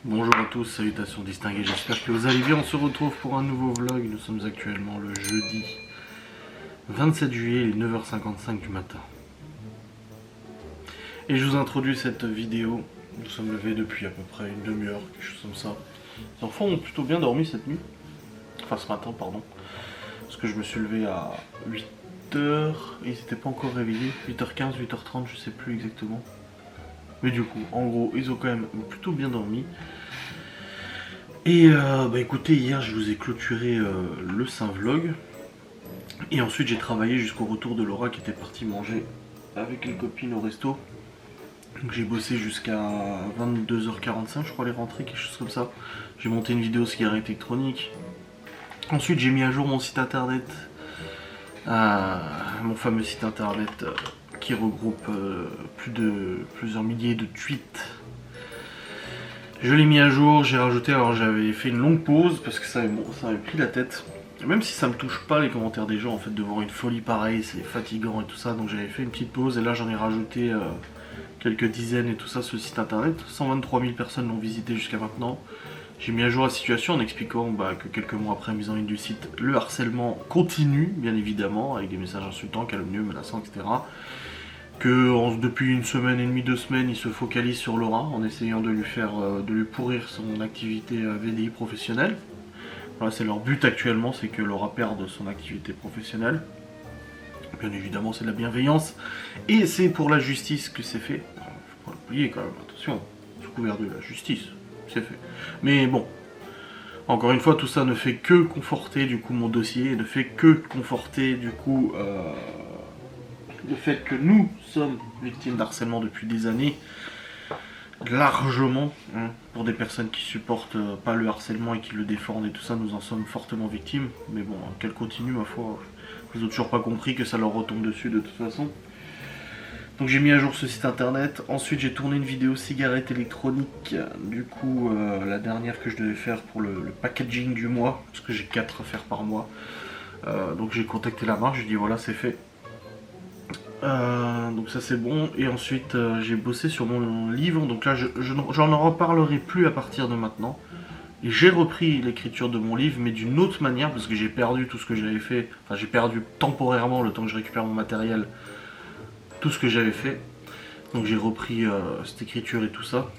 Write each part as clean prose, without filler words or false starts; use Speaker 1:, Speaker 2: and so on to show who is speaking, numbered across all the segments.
Speaker 1: Bonjour à tous, salutations distinguées, j'espère que vous allez bien. On se retrouve pour un nouveau vlog. Nous sommes actuellement le jeudi 27 juillet, il est 9h55 du matin. Et je vous introduis cette vidéo. Nous sommes levés depuis à peu près une demi-heure, quelque chose comme ça. Les enfants ont plutôt bien dormi cette nuit. Enfin ce matin, pardon. Parce que je me suis levé à 8h et ils n'étaient pas encore réveillés. 8h15, 8h30, je sais plus exactement. Mais du coup, en gros, ils ont quand même plutôt bien dormi. Et écoutez, hier je vous ai clôturé le Saint-Vlog. Et ensuite j'ai travaillé jusqu'au retour de Laura qui était partie manger avec les copines au resto. Donc j'ai bossé jusqu'à 22h45, je crois, les rentrées, quelque chose comme ça. J'ai monté une vidéo cigarette électronique. Ensuite j'ai mis à jour mon site internet. Mon fameux site internet qui regroupe plusieurs milliers de tweets. Je l'ai mis à jour, j'ai rajouté, alors j'avais fait une longue pause parce que ça avait pris la tête. Même si ça me touche pas les commentaires des gens, en fait, de voir une folie pareille, c'est fatigant et tout ça. Donc j'avais fait une petite pause et là j'en ai rajouté quelques dizaines et tout ça sur le site internet. 123 000 personnes l'ont visité jusqu'à maintenant. J'ai mis à jour la situation en expliquant que quelques mois après la mise en ligne du site, le harcèlement continue, bien évidemment, avec des messages insultants, calomnieux, menaçants, etc. Que depuis une semaine et demie, 2 semaines, il se focalise sur Laura en essayant de lui pourrir son activité VDI professionnelle. Voilà, c'est leur but actuellement, c'est que Laura perde son activité professionnelle. Bien évidemment, c'est de la bienveillance et c'est pour la justice que c'est fait. Faut pas l'oublier quand même, attention, sous couvert de la justice, c'est fait. Mais bon, encore une fois, tout ça ne fait que conforter du coup mon dossier et ne fait que conforter du coup le fait que nous sommes victimes d'harcèlement depuis des années, largement, hein, pour des personnes qui supportent pas le harcèlement et qui le défendent et tout ça, nous en sommes fortement victimes. Mais bon, qu'elles continuent, ma foi, ils ont toujours pas compris que ça leur retombe dessus de toute façon. Donc j'ai mis à jour ce site internet. Ensuite j'ai tourné une vidéo cigarette électronique, du coup la dernière que je devais faire pour le packaging du mois, parce que j'ai 4 à faire par mois. Donc j'ai contacté la marque, j'ai dit voilà, c'est fait. Donc ça c'est bon. Et ensuite j'ai bossé sur mon livre. Donc là j'en reparlerai plus à partir de maintenant. Et j'ai repris l'écriture de mon livre, mais d'une autre manière, parce que j'ai perdu tout ce que j'avais fait. Enfin j'ai perdu temporairement, le temps que je récupère mon matériel, tout ce que j'avais fait. Donc j'ai repris cette écriture et tout ça.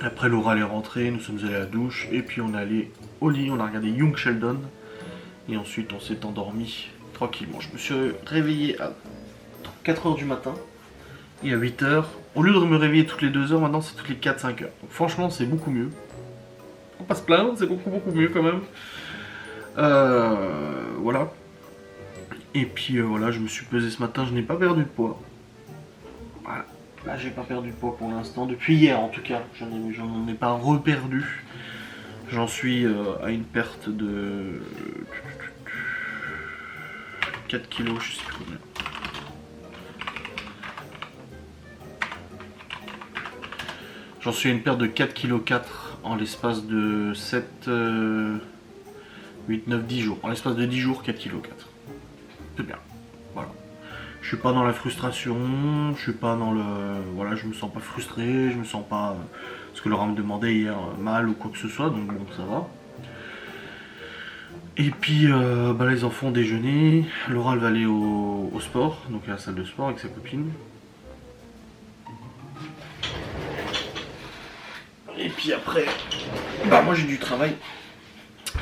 Speaker 1: Après Laura est rentrée, nous sommes allés à la douche. Et puis on est allé au lit, on a regardé Young Sheldon. Et ensuite on s'est endormi tranquillement. Je me suis réveillé à 4h du matin et à 8h. Au lieu de me réveiller toutes les 2 heures, maintenant c'est toutes les 4-5 heures. Donc franchement c'est beaucoup mieux. On passe plaindre, c'est beaucoup mieux quand même. Voilà. Et puis voilà, je me suis pesé ce matin, je n'ai pas perdu de poids. Voilà. Là j'ai pas perdu de poids pour l'instant, depuis hier en tout cas. J'en ai pas reperdu. J'en suis à une perte de 4 kilos, je sais plus combien. J'en suis à une perte de 4,4 kg en l'espace de 7, 8, 9, 10 jours. En l'espace de 10 jours, 4,4 kg. C'est bien. Voilà. Je suis pas dans la frustration, je suis pas dans le... Voilà, je me sens pas frustré, je me sens pas... Parce que Laura me demandait hier mal ou quoi que ce soit, donc bon, ça va. Et puis, les enfants ont déjeuné. Laura, elle va aller au sport, donc à la salle de sport avec sa copine. Et puis après, moi j'ai du travail.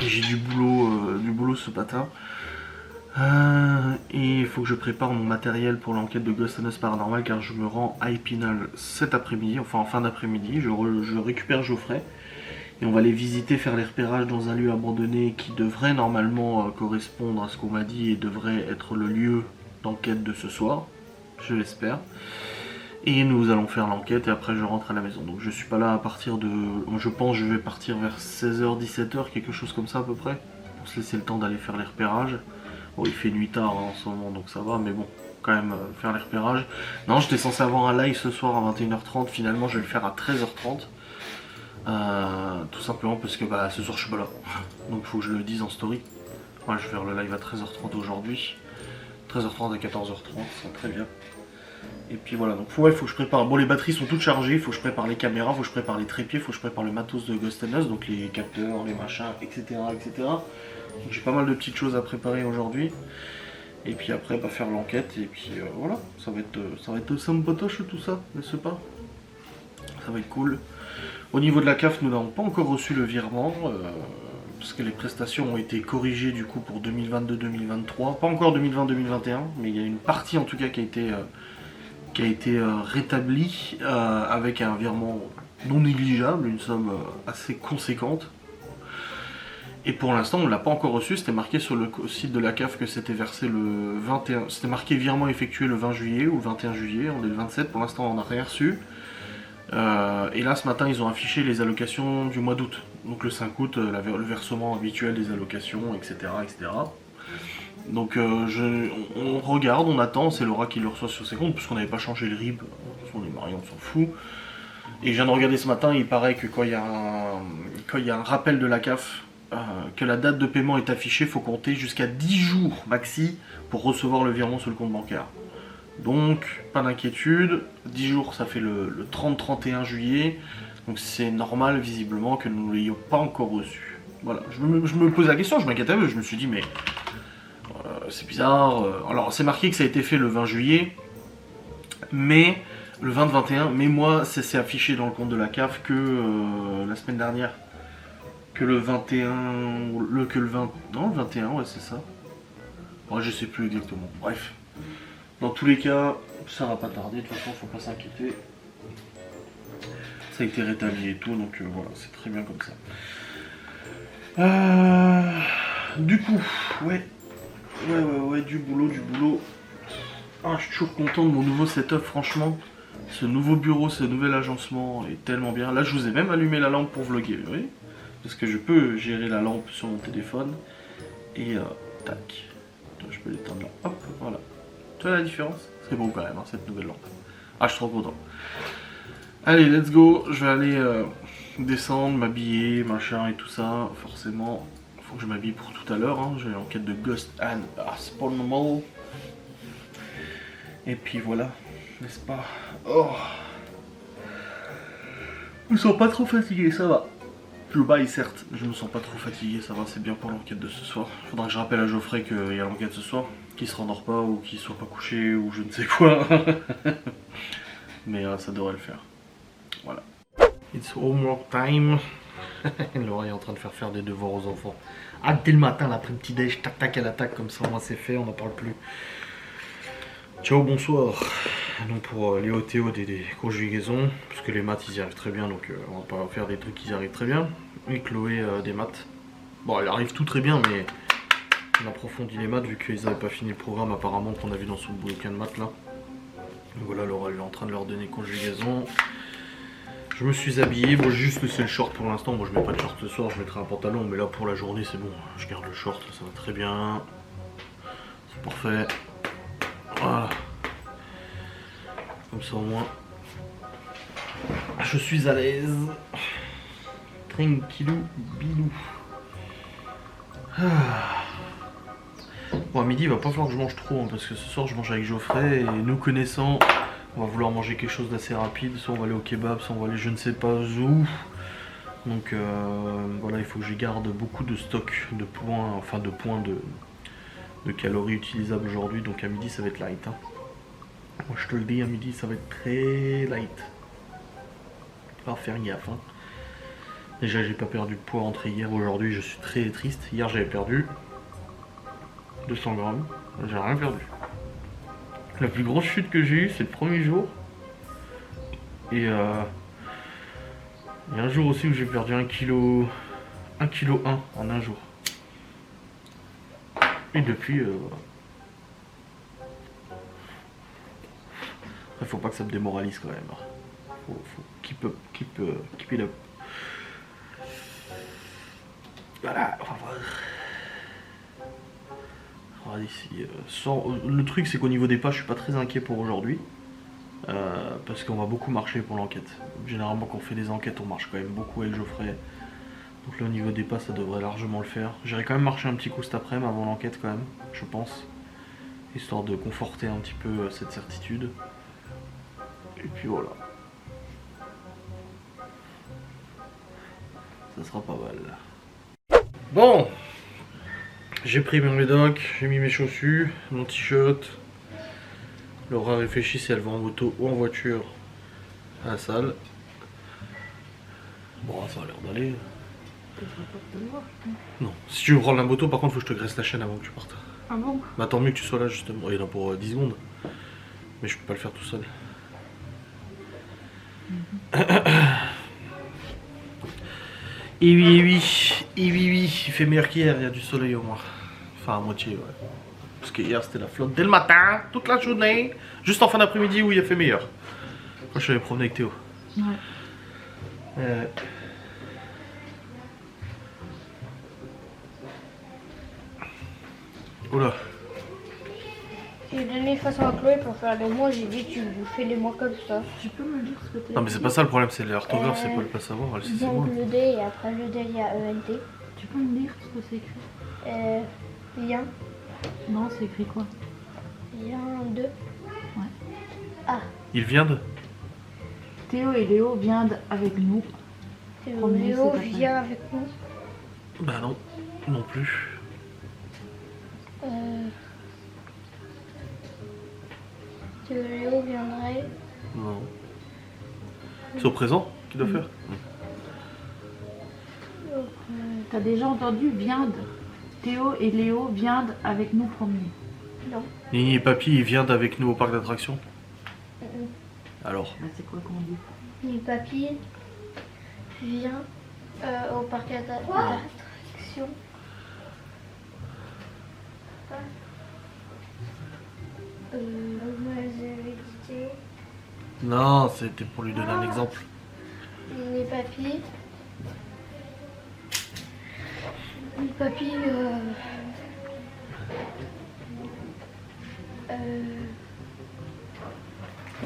Speaker 1: Et j'ai du boulot ce matin. Et il faut que je prépare mon matériel pour l'enquête de Ghost and Us Paranormal car je me rends à Épinal cet après-midi, enfin en fin d'après-midi. Je récupère Geoffrey et on va aller visiter, faire les repérages dans un lieu abandonné qui devrait normalement correspondre à ce qu'on m'a dit et devrait être le lieu d'enquête de ce soir, je l'espère. Et nous allons faire l'enquête et après je rentre à la maison. Donc je suis pas là à partir de... Je pense que je vais partir vers 16h, 17h, quelque chose comme ça à peu près. Pour se laisser le temps d'aller faire les repérages. Bon, il fait nuit tard en ce moment donc ça va, mais bon, quand même faire les repérages. Non, j'étais censé avoir un live ce soir à 21h30, finalement je vais le faire à 13h30. Tout simplement parce que ce soir je suis pas là. Donc il faut que je le dise en story. Voilà, je vais faire le live à 13h30 aujourd'hui. 13h30 à 14h30, c'est très bien. Et puis voilà, donc ouais, faut que je prépare. Bon, les batteries sont toutes chargées, il faut que je prépare les caméras, il faut que je prépare les trépieds, il faut que je prépare le matos de Ghost Us, donc les capteurs, les machins, etc. etc. Donc j'ai pas mal de petites choses à préparer aujourd'hui. Et puis après, bah, faire l'enquête, et puis voilà, ça va être sympatoche tout ça, n'est-ce pas? Ça va être cool. Au niveau de la CAF, nous n'avons pas encore reçu le virement, parce que les prestations ont été corrigées du coup pour 2022-2023, pas encore 2020-2021, mais il y a une partie en tout cas qui a été rétablie avec un virement non négligeable, une somme assez conséquente. Et pour l'instant, on ne l'a pas encore reçu. C'était marqué sur le site de la CAF que c'était versé le 21. C'était marqué virement effectué le 20 juillet ou 21 juillet. On est le 27. Pour l'instant, on n'a rien reçu. Et là, ce matin, ils ont affiché les allocations du mois d'août. Donc le 5 août, le versement habituel des allocations, etc. etc. Donc on regarde, on attend. C'est Laura qui le reçoit sur ses comptes, puisqu'on n'avait pas changé le RIB. On est mariés, on s'en fout. Et je viens de regarder ce matin, il paraît que quand il y a un rappel de la CAF, que la date de paiement est affichée, il faut compter jusqu'à 10 jours maxi pour recevoir le virement sur le compte bancaire. Donc, pas d'inquiétude, 10 jours ça fait le 30-31 juillet, donc c'est normal visiblement que nous ne l'ayons pas encore reçu. Voilà, je me pose la question, je m'inquiétais, je me suis dit mais c'est bizarre. Alors c'est marqué que ça a été fait le 20 juillet, mais le 20-21, mais moi c'est affiché dans le compte de la CAF que la semaine dernière. Que le 21, que le 20, non le 21, ouais c'est ça. Ouais, je sais plus exactement, bref. Dans tous les cas, ça va pas tarder, de toute façon faut pas s'inquiéter. Ça a été rétabli et tout, donc voilà, c'est très bien comme ça. Du coup, ouais, du boulot. Ah, je suis toujours content de mon nouveau setup, franchement. Ce nouveau bureau, ce nouvel agencement est tellement bien. Là, je vous ai même allumé la lampe pour vlogger, vous voyez? Parce que je peux gérer la lampe sur mon téléphone. Et tac. Je peux l'éteindre là. Hop, voilà. Tu vois la différence? C'est beau quand même, hein, cette nouvelle lampe. Ah, je suis trop content. Allez, let's go. Je vais aller descendre, m'habiller, machin et tout ça. Forcément, faut que je m'habille pour tout à l'heure. Hein. J'ai l'enquête de Ghost and Paranormal. Et puis voilà, n'est-ce pas? Oh. Je me sens pas trop fatigué, ça va. Je baille certes, je me sens pas trop fatigué, ça va, c'est bien pour l'enquête de ce soir. Faudra que je rappelle à Geoffrey qu'il y a l'enquête ce soir, qu'il se rendort pas ou qu'il soit pas couché ou je ne sais quoi. Mais ça devrait le faire. Voilà. It's homework time. Laura est en train de faire des devoirs aux enfants. Ah, dès le matin, l'après-petit-déj, tac tac, elle attaque comme ça, moi c'est fait, on n'en parle plus. Ciao, bonsoir. Donc pour les OTO des conjugaisons, parce que les maths ils y arrivent très bien, donc on va pas faire des trucs qui y arrivent très bien. Et Chloé des maths. Bon, elle arrive tout très bien, mais on approfondit les maths vu qu'ils n'avaient pas fini le programme apparemment qu'on a vu dans son bouquin de maths là. Donc voilà, Laura elle est en train de leur donner conjugaison. Je me suis habillé, bon j'ai juste laissé le short pour l'instant, moi je mets pas de short ce soir, je mettrai un pantalon, mais là pour la journée c'est bon, je garde le short, ça va très bien. C'est parfait. Voilà. Comme ça au moins, je suis à l'aise. Tranquillou, bilou. Bon, à midi, il va pas falloir que je mange trop, hein, parce que ce soir je mange avec Geoffrey, et nous connaissant, on va vouloir manger quelque chose d'assez rapide. Soit on va aller au kebab, soit on va aller je ne sais pas où. Donc voilà, il faut que j'y garde beaucoup de stock de points, enfin de points de calories utilisables aujourd'hui, donc à midi ça va être light. Hein. Moi je te le dis, à midi ça va être très light. Il va faire gaffe. Hein. Déjà j'ai pas perdu de poids entre hier et aujourd'hui, je suis très triste. Hier j'avais perdu 200 grammes, j'ai rien perdu. La plus grosse chute que j'ai eue c'est le premier jour. Et il y a un jour aussi où j'ai perdu 1 kg 1 en un jour. Et depuis faut pas que ça me démoralise quand même. Faut keep it up. Voilà, on va voir. Regardez ici. Le truc c'est qu'au niveau des pas, je suis pas très inquiet pour aujourd'hui. Parce qu'on va beaucoup marcher pour l'enquête. Généralement quand on fait des enquêtes on marche quand même beaucoup avec Geoffrey. Donc là au niveau des pas ça devrait largement le faire. J'irai quand même marcher un petit coup cet après-midi avant l'enquête quand même, je pense. Histoire de conforter un petit peu cette certitude. Et puis voilà. Ça sera pas mal. Bon, j'ai pris mon médoc, j'ai mis mes chaussures, mon t-shirt. Laura réfléchit si elle va en moto ou en voiture à la salle. Bon, ça a l'air d'aller. Non, si tu veux prendre la moto, par contre, faut que je te graisse la chaîne avant que tu partes.
Speaker 2: Ah bon?
Speaker 1: Bah, tant mieux que tu sois là, justement. Il y en a pour 10 secondes. Mais je peux pas le faire tout seul. Et oui, il fait meilleur qu'hier, il y a du soleil au moins. Enfin, à moitié, ouais. Parce que hier c'était la flotte dès le matin, toute la journée. Juste en fin d'après-midi où il a fait meilleur. Quand je suis allé promener avec Théo. Ouais. Oula.
Speaker 2: J'ai donné façon à Chloé pour faire les mots, j'ai dit tu fais les mots comme ça. Tu peux me dire ce que tu as?
Speaker 1: Non mais c'est pas ça le problème, c'est l'orthographe, c'est pas le pas savoir. Elle sait c'est moi.
Speaker 2: Donc le D et après le D il y a ENT.
Speaker 3: Tu peux me dire ce que c'est écrit?
Speaker 2: Vient.
Speaker 3: Non, c'est écrit quoi?
Speaker 2: Vient de.
Speaker 3: Ouais.
Speaker 2: Ah.
Speaker 1: Il vient de.
Speaker 3: Théo et Léo viennent avec nous.
Speaker 2: Léo vient avec nous.
Speaker 1: Bah non, non plus.
Speaker 2: Léo viendrait.
Speaker 1: Non. C'est au présent qu'il doit faire.
Speaker 3: T'as déjà entendu viande? Théo et Léo viennent avec nous promener.
Speaker 2: Non.
Speaker 1: Nini et Papy, ils viennent avec nous au parc d'attractions. Alors
Speaker 3: Bah, c'est quoi qu'on dit?
Speaker 2: Ni Papy vient au parc d'attractions.
Speaker 1: non, c'était pour lui donner un exemple.
Speaker 2: Ni Papy. Ni Papy.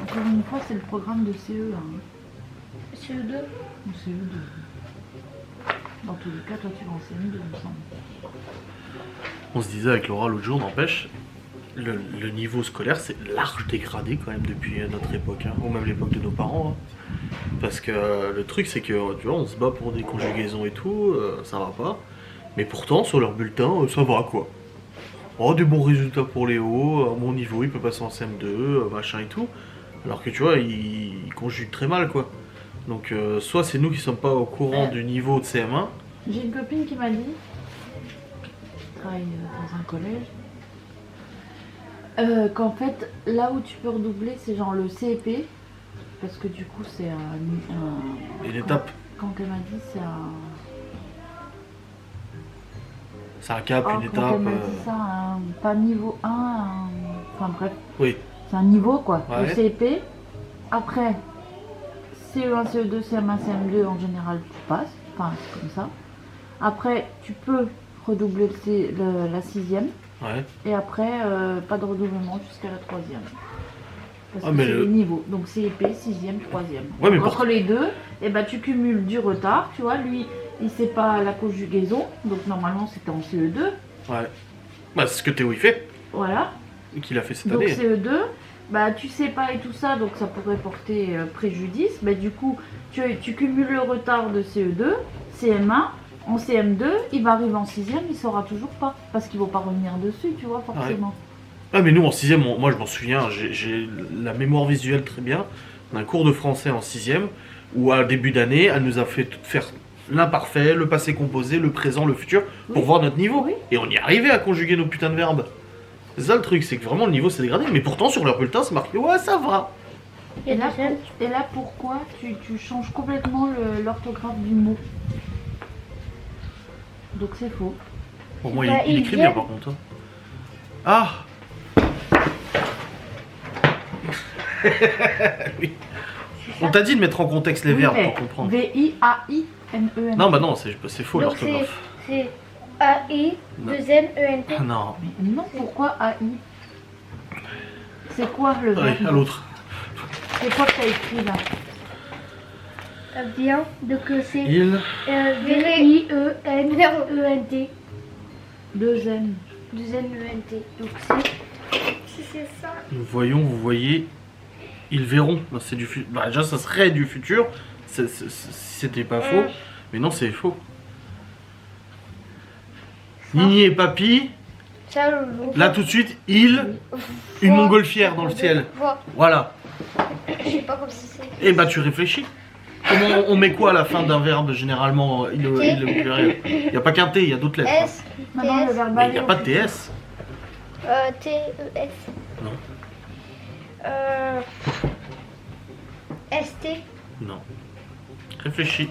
Speaker 3: Encore une fois, c'est le programme de CE1.
Speaker 2: CE2.
Speaker 3: Ou CE2. Dans tous les cas, toi tu vas en CE2, il me semble.
Speaker 1: On se disait avec Laura l'autre jour, n'empêche, le niveau scolaire c'est large dégradé quand même depuis notre époque, hein, ou même l'époque de nos parents. Hein. Parce que le truc c'est que tu vois, on se bat pour des conjugaisons et tout, ça va pas. Mais pourtant sur leur bulletin, ça va quoi. Oh, des bons résultats pour Léo, à mon niveau il peut passer en CM2, machin et tout. Alors que tu vois, il conjugue très mal quoi. Donc soit c'est nous qui sommes pas au courant du niveau de CM1.
Speaker 3: J'ai une copine qui m'a dit, qui travaille dans un collège, qu'en fait, là où tu peux redoubler, c'est genre le CEP, parce que du coup, c'est
Speaker 1: Une étape.
Speaker 3: Quand elle m'a dit, c'est un...
Speaker 1: C'est un cap, une étape.
Speaker 3: Quand elle m'a dit ça, pas niveau 1, enfin bref.
Speaker 1: Oui.
Speaker 3: C'est un niveau quoi,
Speaker 1: Ouais.
Speaker 3: le CEP. Après, CE1, CE2, CM1, CM2, en général, tu passes. Enfin, c'est comme ça. Après, tu peux redoubler la 6e.
Speaker 1: Ouais.
Speaker 3: Et après, pas de redoublement jusqu'à la 3e. Parce que
Speaker 1: mais
Speaker 3: c'est les niveaux. Donc CEP, 6e, 3e.
Speaker 1: Ouais, mais
Speaker 3: entre les deux, et ben, tu cumules du retard. Tu vois, lui, il sait pas la conjugaison. Donc normalement, c'était en CE2.
Speaker 1: Ouais. Bah, c'est ce que Théo il fait.
Speaker 3: Voilà.
Speaker 1: Et qu'il a fait cette
Speaker 3: Donc
Speaker 1: année.
Speaker 3: CE2, bah tu sais pas et tout ça, donc ça pourrait porter préjudice. Mais du coup, tu cumules le retard de CE2, CM1, en CM2, il va arriver en 6e, il saura toujours pas. Parce qu'il va pas revenir dessus, tu vois, forcément.
Speaker 1: Ah, mais nous en 6e, moi je m'en souviens, j'ai la mémoire visuelle très bien. On a un cours de français en 6e où à début d'année, elle nous a fait faire l'imparfait, le passé composé, le présent, le futur pour voir notre niveau.
Speaker 3: Oui.
Speaker 1: Et on y arrivait à conjuguer nos putains de verbes. C'est ça le truc, c'est que vraiment le niveau s'est dégradé. Mais pourtant sur leur bulletin c'est marqué ouais ça va.
Speaker 3: Et là, pourquoi tu changes complètement l'orthographe du mot? Donc c'est faux.
Speaker 1: Pour moi
Speaker 2: Bah,
Speaker 1: il écrit bien par contre. Hein. Ah. Oui. On t'a dit de mettre en contexte les verbes pour comprendre.
Speaker 3: V-I-A-I-N-E-N.
Speaker 1: Non bah non, c'est faux l'orthographe.
Speaker 2: C'est A-I, 2N, E-N-T.
Speaker 1: Non.
Speaker 3: Mais non, pourquoi A-I? C'est quoi le verbe?
Speaker 1: Allez, à l'autre.
Speaker 3: C'est quoi que t'as écrit là?
Speaker 2: Bien, donc c'est
Speaker 1: Il.
Speaker 2: V-I-E-N-E-N-T.
Speaker 3: 2N.
Speaker 2: 2N, E-N-T. Donc c'est ça.
Speaker 1: Nous voyons, vous voyez, Ils verront. Bah, c'est du futur. Bah, déjà, ça serait du futur. Si c'était pas faux. Mais non, c'est faux. Nini et Papy.
Speaker 2: Ça, le...
Speaker 1: Là, tout de suite, une montgolfière dans le ciel. Voilà.
Speaker 2: Je sais pas comment c'est.
Speaker 1: Et bah, tu réfléchis. Comment on met quoi à la fin d'un verbe généralement il n'y a pas qu'un T, il y a d'autres lettres.
Speaker 2: S,
Speaker 3: Maintenant, le verbe
Speaker 1: Mais il
Speaker 3: aller
Speaker 1: n'y a
Speaker 3: au
Speaker 1: pas de
Speaker 3: futur.
Speaker 1: TS.
Speaker 2: T-E-S.
Speaker 1: Non.
Speaker 2: ST.
Speaker 1: Non. Réfléchis.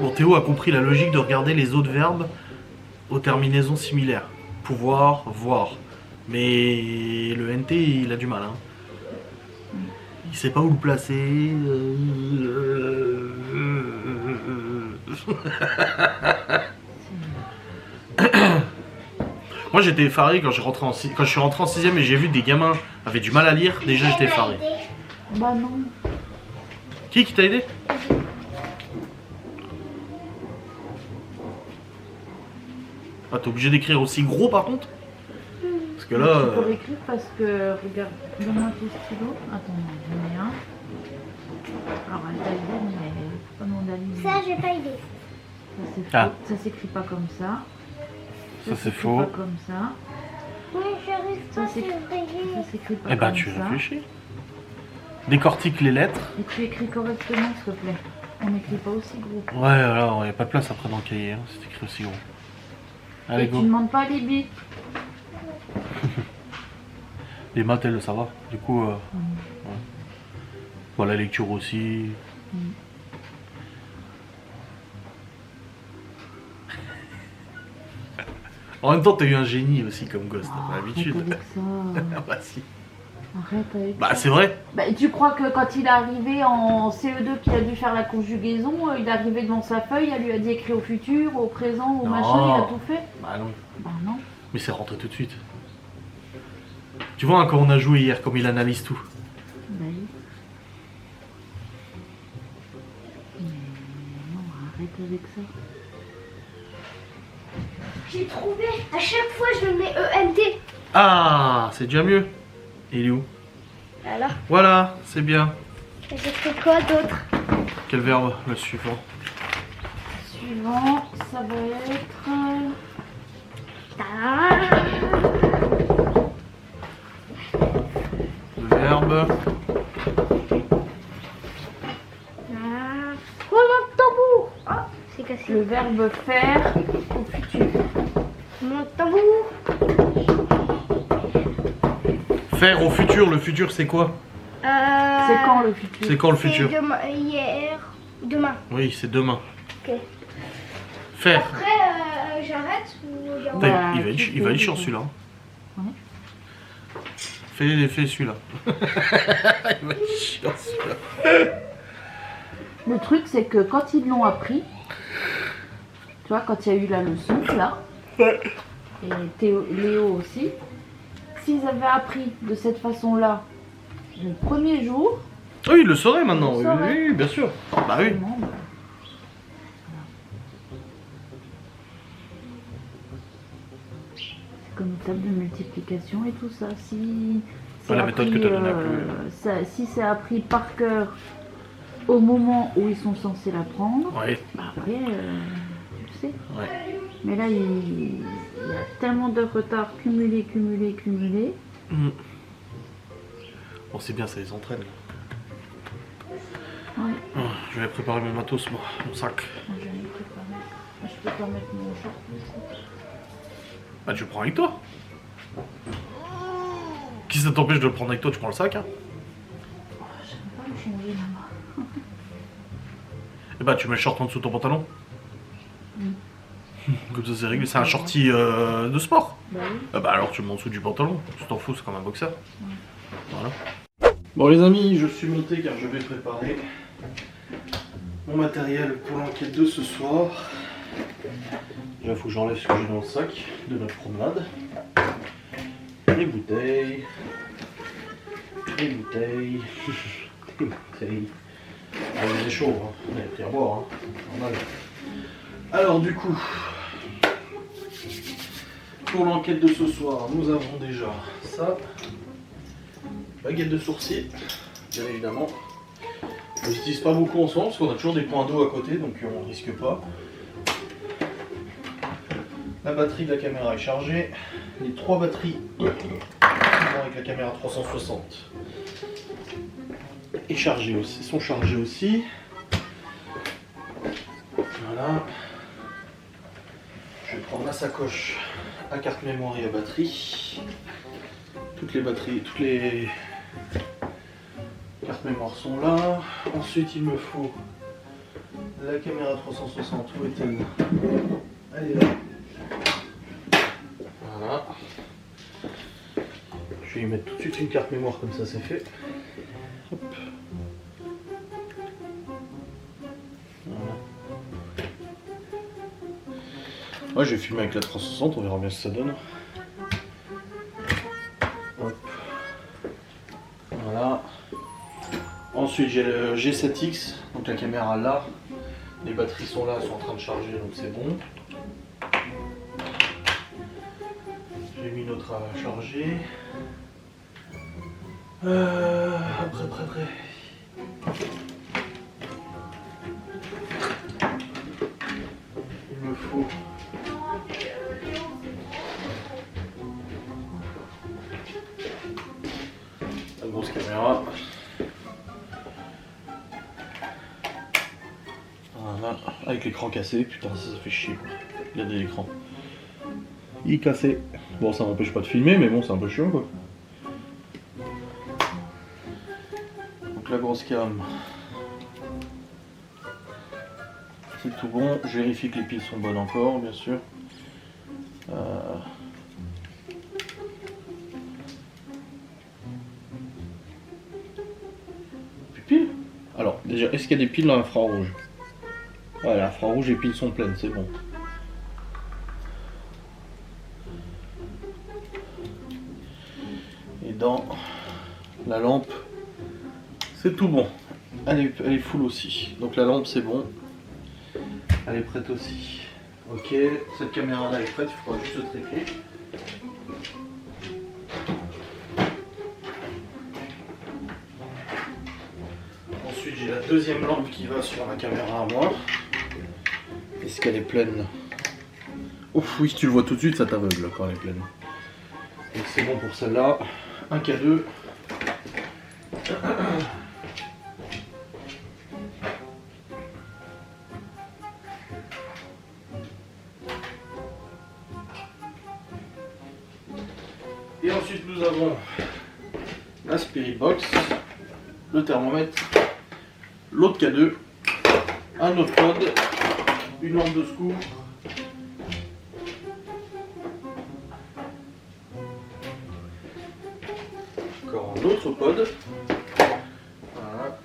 Speaker 1: Bon, Théo a compris la logique de regarder les autres verbes aux terminaisons similaires. Pouvoir, voir. Mais le NT, il a du mal. Hein. Il sait pas où le placer. Moi j'étais effaré quand je suis rentré en 6ème et j'ai vu des gamins avaient du mal à lire. Déjà j'étais effaré.
Speaker 3: Bah non.
Speaker 1: Qui t'a aidé? Ah, t'es obligé d'écrire aussi gros par contre? Parce que là.
Speaker 3: Tu peux l'écrire parce que, regarde, donne-moi tes stylos. Attends, j'en ai un. Alors, elle t'a aidé, mais faut pas demander à Lily.
Speaker 2: Ça, j'ai pas idée.
Speaker 3: Ça, c'est faux.
Speaker 1: Ah.
Speaker 3: Ça s'écrit pas comme ça.
Speaker 1: Ça, c'est
Speaker 3: s'écrit
Speaker 1: faux.
Speaker 3: Pas comme ça.
Speaker 2: Oui, j'arrive
Speaker 3: Ça,
Speaker 2: pas,
Speaker 3: c'est-
Speaker 2: c'est
Speaker 3: Ça s'écrit pas
Speaker 1: Eh ben
Speaker 3: comme
Speaker 1: tu
Speaker 3: ça.
Speaker 1: réfléchis. Décortique les lettres.
Speaker 3: Et tu écris correctement, s'il te plaît. On n'écrit pas aussi gros.
Speaker 1: Ouais, alors il n'y a pas de place après dans le cahier, hein, c'est écrit aussi gros. Allez,
Speaker 3: Et tu
Speaker 1: go.
Speaker 3: demandes pas à Libby.
Speaker 1: Les maths, elles, ça va. Du coup, ouais. Bon, la lecture aussi. En même temps, t'as eu un génie aussi comme gosse, t'as pas l'habitude.
Speaker 3: Arrête avec ça.
Speaker 1: Ah bah si.
Speaker 3: Arrête avec
Speaker 1: Bah
Speaker 3: ça.
Speaker 1: c'est vrai.
Speaker 3: Bah, tu crois que quand il est arrivé en CE2 qu'il a dû faire la conjugaison, il est arrivé devant sa feuille, elle lui a dit écrire au futur, au présent, au
Speaker 1: Non.
Speaker 3: machin, il a tout fait?
Speaker 1: Bah non.
Speaker 3: Bah non.
Speaker 1: Mais c'est rentré tout de suite. Tu vois, hein, quand on a joué hier, comme il analyse tout.
Speaker 3: Bah oui. Mais non, arrête avec ça.
Speaker 2: J'ai trouvé. À chaque fois, je mets ENT.
Speaker 1: Ah, c'est déjà mieux. Il est où?
Speaker 2: Alors,
Speaker 1: Voilà, c'est bien.
Speaker 2: j'ai fait quoi d'autre?
Speaker 1: Quel verbe, le suivant?
Speaker 3: Suivant, ça va être.
Speaker 1: Le verbe.
Speaker 2: Oh mon tambour! Ah, c'est cassé.
Speaker 3: Le verbe faire au futur.
Speaker 2: Mon tambour!
Speaker 1: Faire au futur, le futur c'est quoi?
Speaker 3: C'est quand le futur?
Speaker 1: C'est quand le futur?
Speaker 2: C'est demain, hier, demain.
Speaker 1: Oui, c'est demain.
Speaker 2: Ok.
Speaker 1: Faire.
Speaker 2: Après, j'arrête ou j'arrête?
Speaker 1: Putain,
Speaker 3: Bah,
Speaker 1: il va
Speaker 3: tu
Speaker 1: être
Speaker 3: fais-
Speaker 1: chiant celui-là.
Speaker 3: Ouais.
Speaker 1: Fais celui-là. Il va être chiant celui-là.
Speaker 3: Le truc, c'est que quand ils l'ont appris, tu vois, quand il y a eu la leçon, là, et Léo aussi, s'ils avaient appris de cette façon-là le premier jour,
Speaker 1: Oui, il le saurait maintenant.
Speaker 3: Il
Speaker 1: Oui,
Speaker 3: le saurait.
Speaker 1: oui, bien sûr. Bah oui.
Speaker 3: vraiment, bah, c'est comme une table de multiplication et tout ça. Si c'est
Speaker 1: la méthode que t'as donnée à
Speaker 3: si c'est appris par cœur au moment où ils sont censés l'apprendre,
Speaker 1: Ouais.
Speaker 3: bah après, tu le sais.
Speaker 1: Ouais.
Speaker 3: Mais là, il y a tellement de retard cumulé.
Speaker 1: Mm. Bon, c'est bien, ça les entraîne.
Speaker 3: Ouais.
Speaker 1: Oh, je vais préparer mon matos, moi, mon sac.
Speaker 3: Moi, j'allais préparer. Je peux pas mettre mon short.
Speaker 1: Bah, tu le prends avec toi. Qui ça t'empêche de le prendre avec toi? Tu prends le sac, hein.
Speaker 3: Oh, j'aime pas me changer là-bas.
Speaker 1: Et bah, tu mets le short en dessous de ton pantalon.
Speaker 3: Mm.
Speaker 1: Comme ça, c'est réglé. C'est un shorty de sport.
Speaker 3: Bah oui.
Speaker 1: Ah bah alors tu le mets en dessous du pantalon, tu t'en fous, c'est comme un boxeur. Voilà. Bon les amis, je suis monté car je vais préparer mon matériel pour l'enquête de ce soir. Il faut que j'enlève ce que j'ai dans le sac de notre promenade. Les bouteilles. Les bouteilles. Les bouteilles. Ah, il est chaud, hein. Il y a pris à boire, hein. Normal. Alors du coup, pour l'enquête de ce soir, nous avons déjà ça. Baguette de sourcil, bien évidemment. On n'utilise pas beaucoup ensemble parce qu'on a toujours des points d'eau à côté, donc on ne risque pas. La batterie de la caméra est chargée. Les 3 batteries avec la caméra 360 est chargée aussi, sont chargées aussi. Voilà. Je vais prendre ma sacoche à carte mémoire et à batterie. Toutes les batteries, toutes les cartes mémoire sont là. Ensuite, il me faut la caméra 360. Où est-elle? Elle est là. Voilà. Je vais y mettre tout de suite une carte mémoire comme ça, c'est fait. Hop. Voilà. Ouais, je vais filmer avec la 360, on verra bien ce que ça donne. Hop. Voilà. Ensuite, j'ai le G7X, donc la caméra là. Les batteries sont là, elles sont en train de charger, donc c'est bon. J'ai mis une autre à charger. Après. Il me faut la grosse caméra. Voilà, avec l'écran cassé, putain ça fait chier quoi. Regardez l'écran. Il est cassé. Bon, ça m'empêche pas de filmer, mais bon, c'est un peu chiant quoi. Donc la grosse cam. C'est tout bon. Je vérifie que les piles sont bonnes encore, bien sûr. Piles. Alors, déjà, est-ce qu'il y a des piles dans l'infrarouge? Voilà, l'infrarouge, les piles sont pleines, c'est bon. Et dans la lampe, c'est tout bon. Elle est full aussi. Donc la lampe, c'est bon. Elle est prête aussi. Ok, cette caméra là est prête, il faudra juste le trépied. Ensuite j'ai la deuxième lampe qui va sur ma caméra à moi. Est-ce qu'elle est pleine? Ouf oui, tu le vois tout de suite, ça t'aveugle quand elle est pleine. Donc c'est bon pour celle-là. Un K2. Et ensuite nous avons la Spirit Box, le thermomètre, l'autre K2, un autre pod, une lampe de secours, encore un autre pod. Voilà.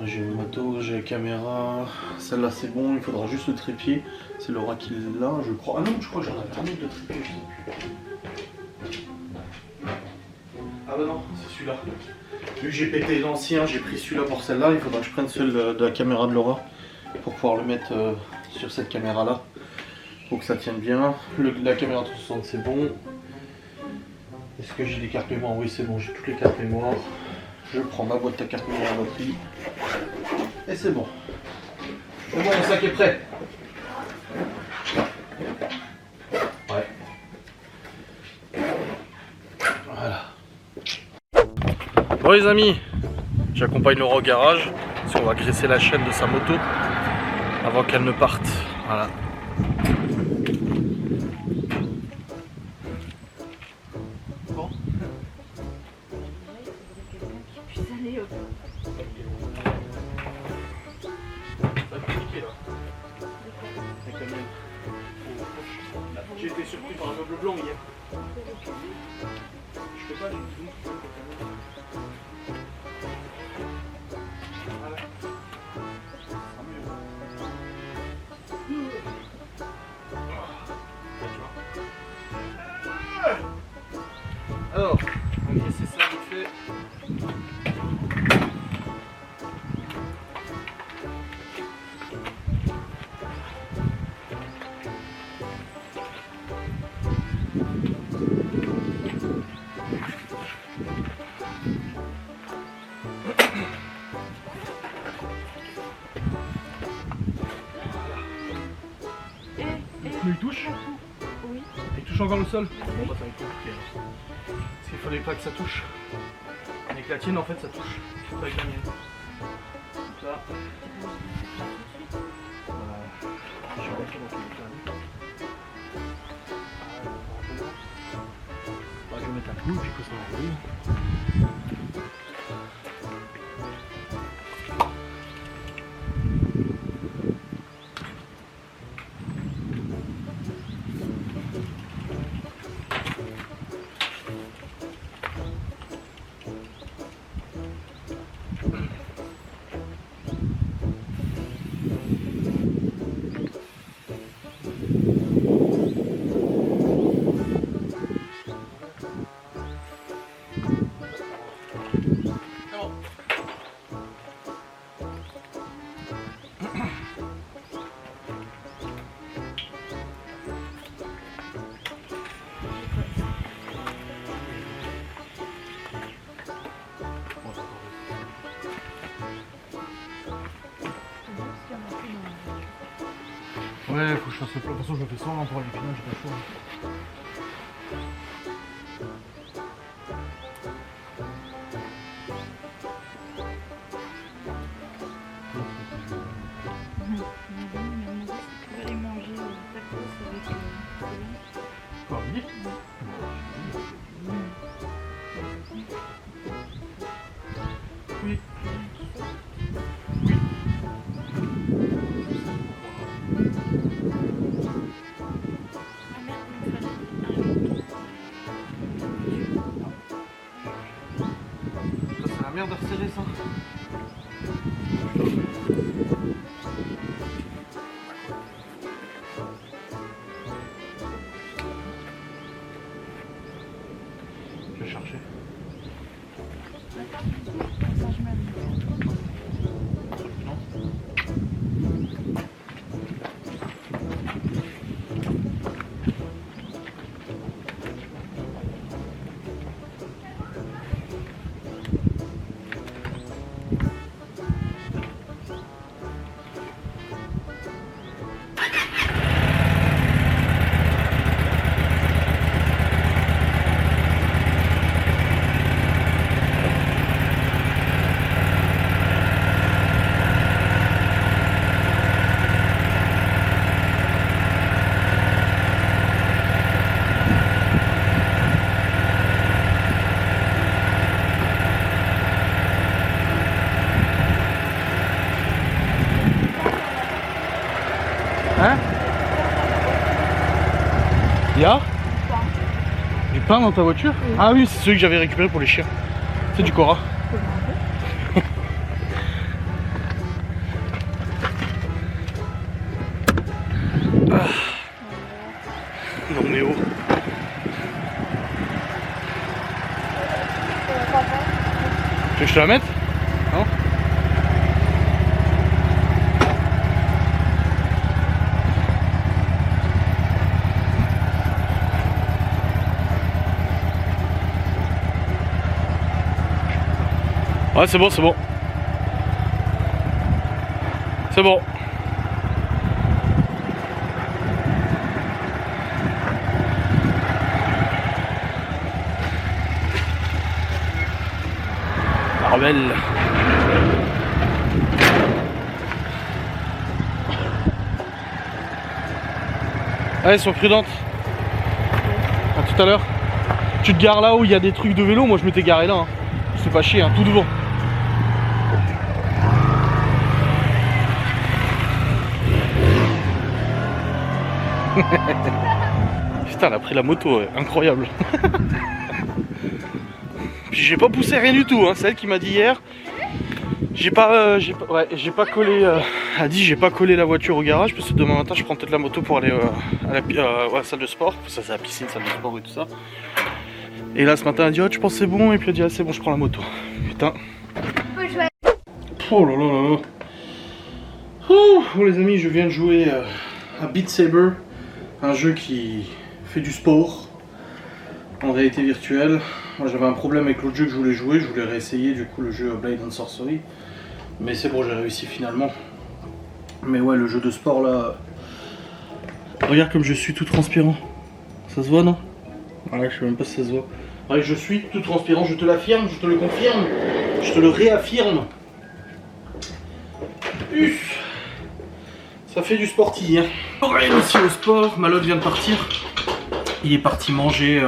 Speaker 1: J'ai une moto, j'ai la caméra, celle-là c'est bon, il faudra juste le trépied, c'est Laura qui l'a, je crois. Ah non, je crois que j'en avais un autre de trépied, je sais plus. Ah bah non, c'est celui-là. Vu que j'ai pété l'ancien, j'ai pris celui-là pour celle-là, il faudra que je prenne celui de la caméra de Laura pour pouvoir le mettre sur cette caméra-là, pour que ça tienne bien. La caméra 360 c'est bon. Est-ce que j'ai des cartes mémoire? Oui c'est bon, j'ai toutes les cartes mémoire. Je prends ma boîte à carte mémoire à batterie. Et c'est bon. C'est bon, mon sac est prêt. Ouais. Voilà. Bon les amis, j'accompagne Laura au garage. Parce qu'on va graisser la chaîne de sa moto avant qu'elle ne parte. Voilà. Bon. J'ai été surpris par un meuble blanc hier. Je peux pas du tout. Voilà. touche encore le sol. Bon, bah, ça va être compliqué. Parce qu'il fallait pas que ça touche. Avec la tienne, en fait, ça touche. Pas avec la mienne. Donc là. Je vais remettre dans le cas. Je vais mettre un coup et puis que ça va rouler. Ouais, faut que je fasse le plat. De toute façon, je fais ça hein, pour l'épinage, j'ai pas le choix. Pas oui. Oui. Merde à resserrer ça. Je vais chercher. Non. Hein? Y'a du pain dans ta voiture? Oui. Ah oui, c'est celui que j'avais récupéré pour les chiens. C'est du Cora. Ah. Non mais oh. Tu veux que je te la mette? Non? Ouais, c'est bon, c'est bon. C'est bon. Marvel. Allez, sois prudente. À tout à l'heure. Tu te gares là où il y a des trucs de vélo, moi je m'étais garé là. Hein. C'est pas chier, hein, tout devant. Putain, elle a pris la moto, ouais. Incroyable. Puis j'ai pas poussé rien du tout, hein. C'est elle qui m'a dit hier. J'ai pas collé. Elle a dit j'ai pas collé la voiture au garage parce que demain matin je prends peut-être la moto pour aller à la salle de sport. Ça c'est la piscine, salle de sport et tout ça. Et là ce matin elle a dit oh tu penses c'est bon et puis elle a dit ah c'est bon je prends la moto. Putain. Oh là là là là. Oh les amis, je viens de jouer à Beat Saber, un jeu qui fait du sport en réalité virtuelle. Moi j'avais un problème avec l'autre jeu que je voulais jouer, je voulais réessayer du coup le jeu Blade and Sorcery. Mais c'est bon, j'ai réussi finalement. Mais ouais, le jeu de sport là, regarde comme je suis tout transpirant. Ça se voit, non? Voilà, je sais même pas si ça se voit. Ouais, je suis tout transpirant, je te l'affirme, je te le confirme, je te le réaffirme. Ça fait du sportif, hein. Aurélien aussi au sport, Malotte vient de partir. Il est parti manger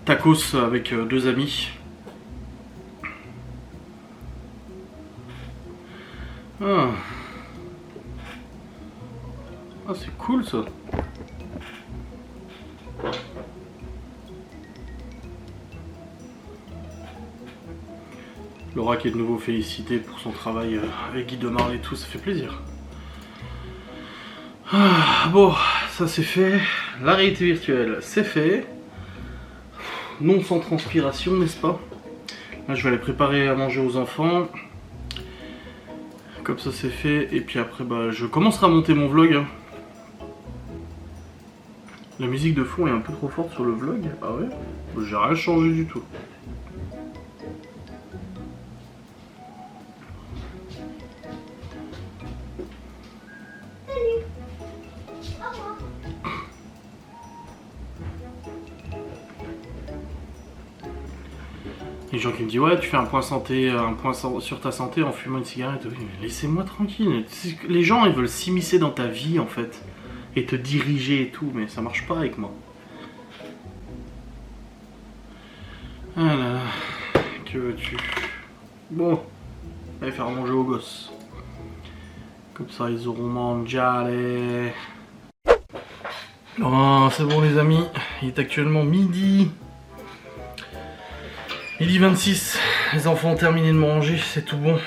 Speaker 1: tacos avec 2 amis. Ah, c'est cool ça. Laura qui est de nouveau félicitée pour son travail avec Guy Demar et tout, ça fait plaisir. Ah, bon, ça c'est fait. La réalité virtuelle, c'est fait. Non sans transpiration, n'est-ce pas? Là, je vais aller préparer à manger aux enfants. Comme ça c'est fait. Et puis après, bah, je commencerai à monter mon vlog. La musique de fond est un peu trop forte sur le vlog. Ah ouais? J'ai rien changé du tout. Les gens qui me disent ouais tu fais un point santé, sur ta santé en fumant une cigarette. Oui, mais laissez-moi tranquille. Les gens ils veulent s'immiscer dans ta vie en fait et te diriger et tout, mais ça marche pas avec moi. Voilà. Que veux-tu? Bon, allez faire manger aux gosses. Comme ça ils auront mangé. Bon, c'est bon les amis, il est actuellement midi. Midi 26, les enfants ont terminé de manger, c'est tout bon.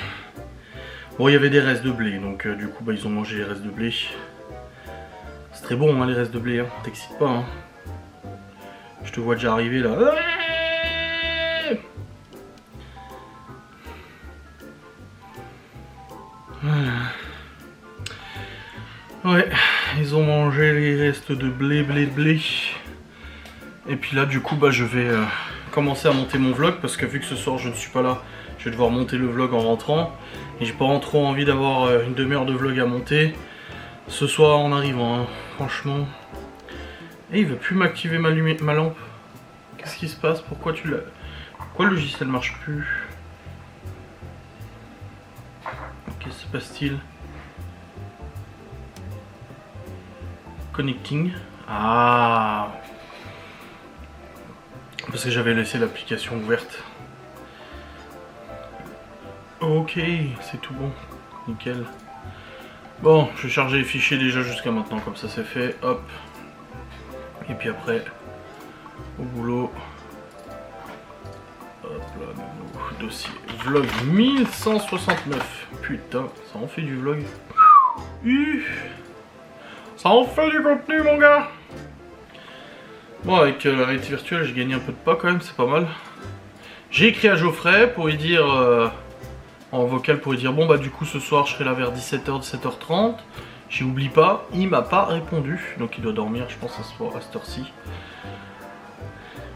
Speaker 1: Bon, il y avait des restes de blé, donc du coup, bah, ils ont mangé les restes de blé. C'est très bon, hein, les restes de blé, hein. T'excites pas, hein. Je te vois déjà arriver, là. Ouais, ils ont mangé les restes de blé. Et puis là, du coup, bah, je vais... commencer à monter mon vlog parce que vu que ce soir je ne suis pas là, je vais devoir monter le vlog en rentrant et j'ai pas trop envie d'avoir une demi-heure de vlog à monter ce soir en arrivant, hein, franchement. Et il veut plus m'activer ma lampe. Qu'est-ce qui se passe? Pourquoi le logiciel marche plus? Qu'est-ce qui se passe-t-il? Connecting. Ah, parce que j'avais laissé l'application ouverte. Ok, c'est tout bon. Nickel. Bon, je vais charger les fichiers déjà jusqu'à maintenant, comme ça c'est fait. Hop. Et puis après, au boulot. Hop là, nouveau dossier. Vlog 1169. Putain, ça en fait du vlog. Ça en fait du contenu, mon gars. Bon, avec la réalité virtuelle, j'ai gagné un peu de pas quand même, c'est pas mal. J'ai écrit à Geoffrey pour lui dire, en vocal pour lui dire, bon bah du coup ce soir je serai là vers 17h, 17h30. J'y oublie pas, il m'a pas répondu, donc il doit dormir, je pense à cette heure-ci.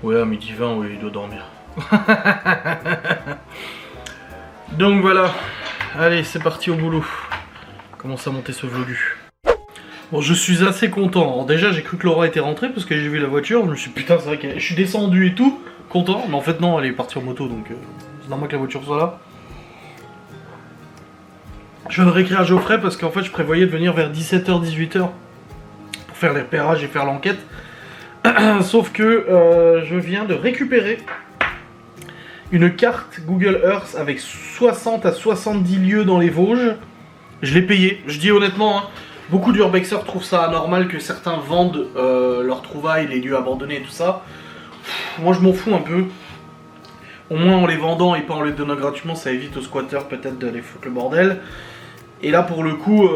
Speaker 1: Ouais, à midi 20, oui, il doit dormir. Donc voilà, allez, c'est parti au boulot. Commence à monter ce vlogu. Bon, je suis assez content. Alors déjà, j'ai cru que Laura était rentrée parce que j'ai vu la voiture. Je me suis dit, putain, c'est vrai que je suis descendu et tout, content. Mais en fait, non, elle est partie en moto, donc c'est normal que la voiture soit là. Je viens de réécrire à Geoffrey parce qu'en fait, je prévoyais de venir vers 17h, 18h pour faire les repérages et faire l'enquête. Sauf que je viens de récupérer une carte Google Earth avec 60 à 70 lieux dans les Vosges. Je l'ai payé. Je dis honnêtement, hein, beaucoup d'urbexeurs trouvent ça anormal que certains vendent leurs trouvailles, les lieux abandonnés et tout ça. Moi je m'en fous un peu. Au moins en les vendant et pas en les donnant gratuitement, ça évite aux squatteurs peut-être d'aller foutre le bordel. Et là pour le coup,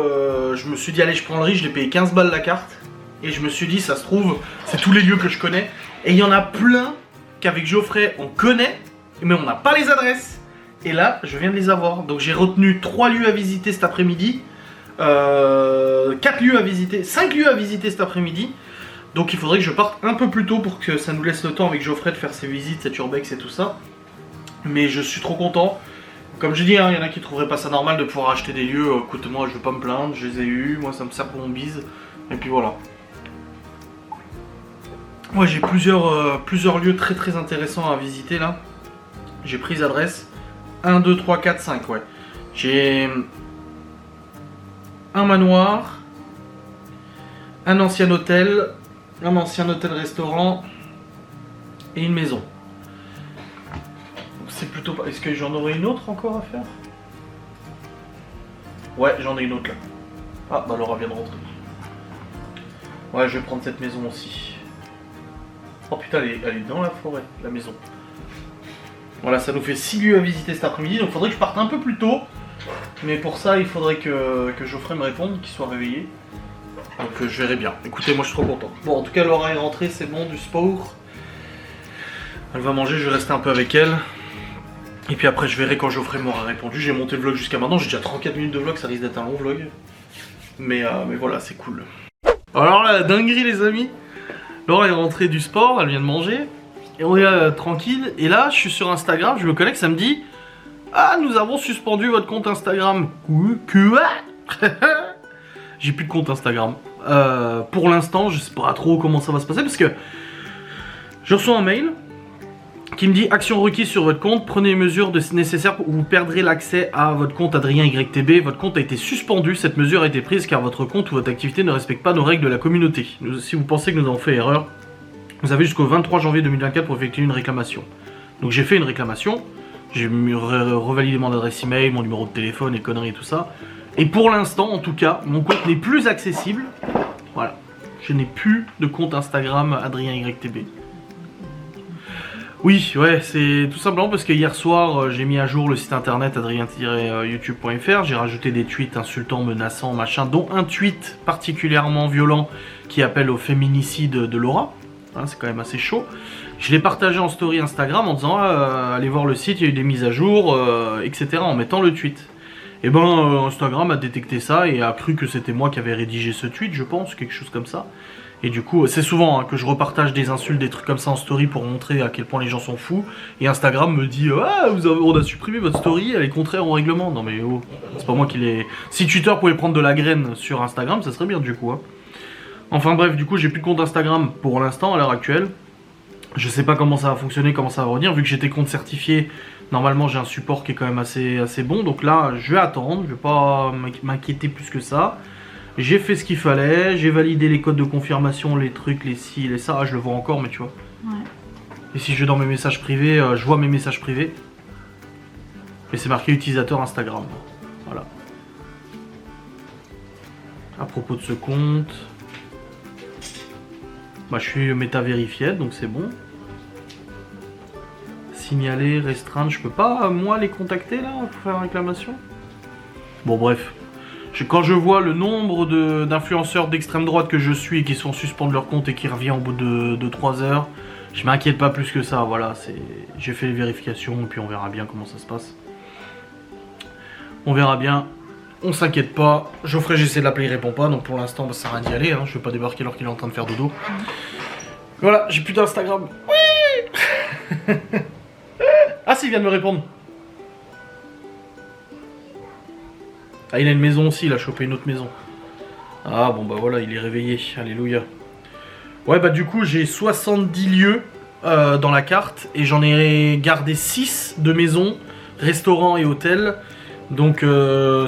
Speaker 1: je me suis dit allez je prends le risque, je l'ai payé 15 balles la carte. Et je me suis dit ça se trouve, c'est tous les lieux que je connais. Et il y en a plein qu'avec Geoffrey on connaît, mais on n'a pas les adresses. Et là je viens de les avoir. Donc j'ai retenu 3 lieux à visiter cet après-midi. 4 lieux à visiter, 5 lieux à visiter cet après-midi. Donc il faudrait que je parte un peu plus tôt pour que ça nous laisse le temps avec Geoffrey de faire ses visites, cette urbex et tout ça. Mais je suis trop content. Comme je dis, hein, il y en a qui trouveraient pas ça normal de pouvoir acheter des lieux. Écoute, moi je veux pas me plaindre, je les ai eus, moi ça me sert pour mon bise. Et puis voilà. Moi j'ai plusieurs lieux très intéressants à visiter là. J'ai pris adresse 1, 2, 3, 4, 5, ouais. J'ai un manoir, un ancien hôtel restaurant et une maison. C'est plutôt pas... Est-ce que j'en aurais une autre encore à faire? Ouais, j'en ai une autre là. Ah, bah Laura vient de rentrer. Ouais, je vais prendre cette maison aussi. Oh putain, elle est dans la forêt, la maison. Voilà, ça nous fait 6 lieux à visiter cet après-midi, donc il faudrait que je parte un peu plus tôt. Mais pour ça, il faudrait que Geoffrey me réponde, qu'il soit réveillé. Donc je verrai bien. Écoutez, moi je suis trop content. Bon, en tout cas, Laura est rentrée, c'est bon, du sport. Elle va manger, je vais rester un peu avec elle. Et puis après, je verrai quand Geoffrey m'aura répondu. J'ai monté le vlog jusqu'à maintenant, j'ai déjà 34 minutes de vlog, ça risque d'être un long vlog. Mais voilà, c'est cool. Alors là, la dinguerie les amis. Laura est rentrée du sport, elle vient de manger. Et on est tranquille. Et là, je suis sur Instagram, je me connecte, ça me dit... Ah, nous avons suspendu votre compte Instagram. Quoi? J'ai plus de compte Instagram. Pour l'instant, je sais pas trop comment ça va se passer parce que je reçois un mail qui me dit action requise sur votre compte, prenez les mesures nécessaires ou vous perdrez l'accès à votre compte Adrien YTB. Votre compte a été suspendu, cette mesure a été prise car votre compte ou votre activité ne respecte pas nos règles de la communauté. Si vous pensez que nous avons fait erreur, vous avez jusqu'au 23 janvier 2024 pour effectuer une réclamation. Donc j'ai fait une réclamation, j'ai revalidé mon adresse email, mon numéro de téléphone et conneries et tout ça. Et pour l'instant, en tout cas, mon compte n'est plus accessible. Voilà. Je n'ai plus de compte Instagram Adrien YTB. Oui, ouais, c'est tout simplement parce que hier soir, j'ai mis à jour le site internet adrien-youtube.fr. J'ai rajouté des tweets insultants, menaçants, machin, dont un tweet particulièrement violent qui appelle au féminicide de Laura. Hein, c'est quand même assez chaud. Je l'ai partagé en story Instagram en disant allez voir le site, il y a eu des mises à jour, etc. en mettant le tweet. Et ben Instagram a détecté ça et a cru que c'était moi qui avais rédigé ce tweet, je pense, quelque chose comme ça. Et du coup, c'est souvent que je repartage des insultes, des trucs comme ça en story pour montrer à quel point les gens sont fous. Et Instagram me dit ah, on a supprimé votre story, elle est contraire au règlement. Non mais oh, c'est pas moi qui l'ai... Si Twitter pouvait prendre de la graine sur Instagram, ça serait bien du coup. Hein. Enfin bref, du coup j'ai plus de compte Instagram pour l'instant à l'heure actuelle. Je sais pas comment ça va fonctionner, comment ça va revenir, vu que j'étais compte certifié. Normalement j'ai un support qui est quand même assez bon, donc là je vais attendre, je vais pas m'inquiéter plus que ça. J'ai fait ce qu'il fallait, j'ai validé les codes de confirmation, les trucs, les ci, les ça, je le vois encore mais tu vois. Ouais. Et si je vais dans mes messages privés, je vois mes messages privés. Et c'est marqué utilisateur Instagram, voilà. À propos de ce compte, bah, je suis méta vérifié donc c'est bon. Signaler, restreindre, je peux pas moi les contacter là pour faire une réclamation? Bon bref, quand je vois le nombre d'influenceurs d'extrême droite que je suis et qui sont suspendus leur compte et qui revient au bout de 3 heures, je m'inquiète pas plus que ça, voilà, j'ai fait les vérifications et puis on verra bien comment ça se passe. On verra bien, on s'inquiète pas, Geoffrey j'essaie de l'appeler, il répond pas, donc pour l'instant bah, ça sert à rien d'y aller, hein. Je vais pas débarquer alors qu'il est en train de faire dodo. Voilà, j'ai plus d'Instagram. Oui. Ah si, il vient de me répondre. Ah, il a une maison aussi, il a chopé une autre maison. Ah bon bah voilà, il est réveillé, alléluia. Ouais bah du coup j'ai 70 lieux dans la carte et j'en ai gardé 6 de maisons, restaurants et hôtels. Donc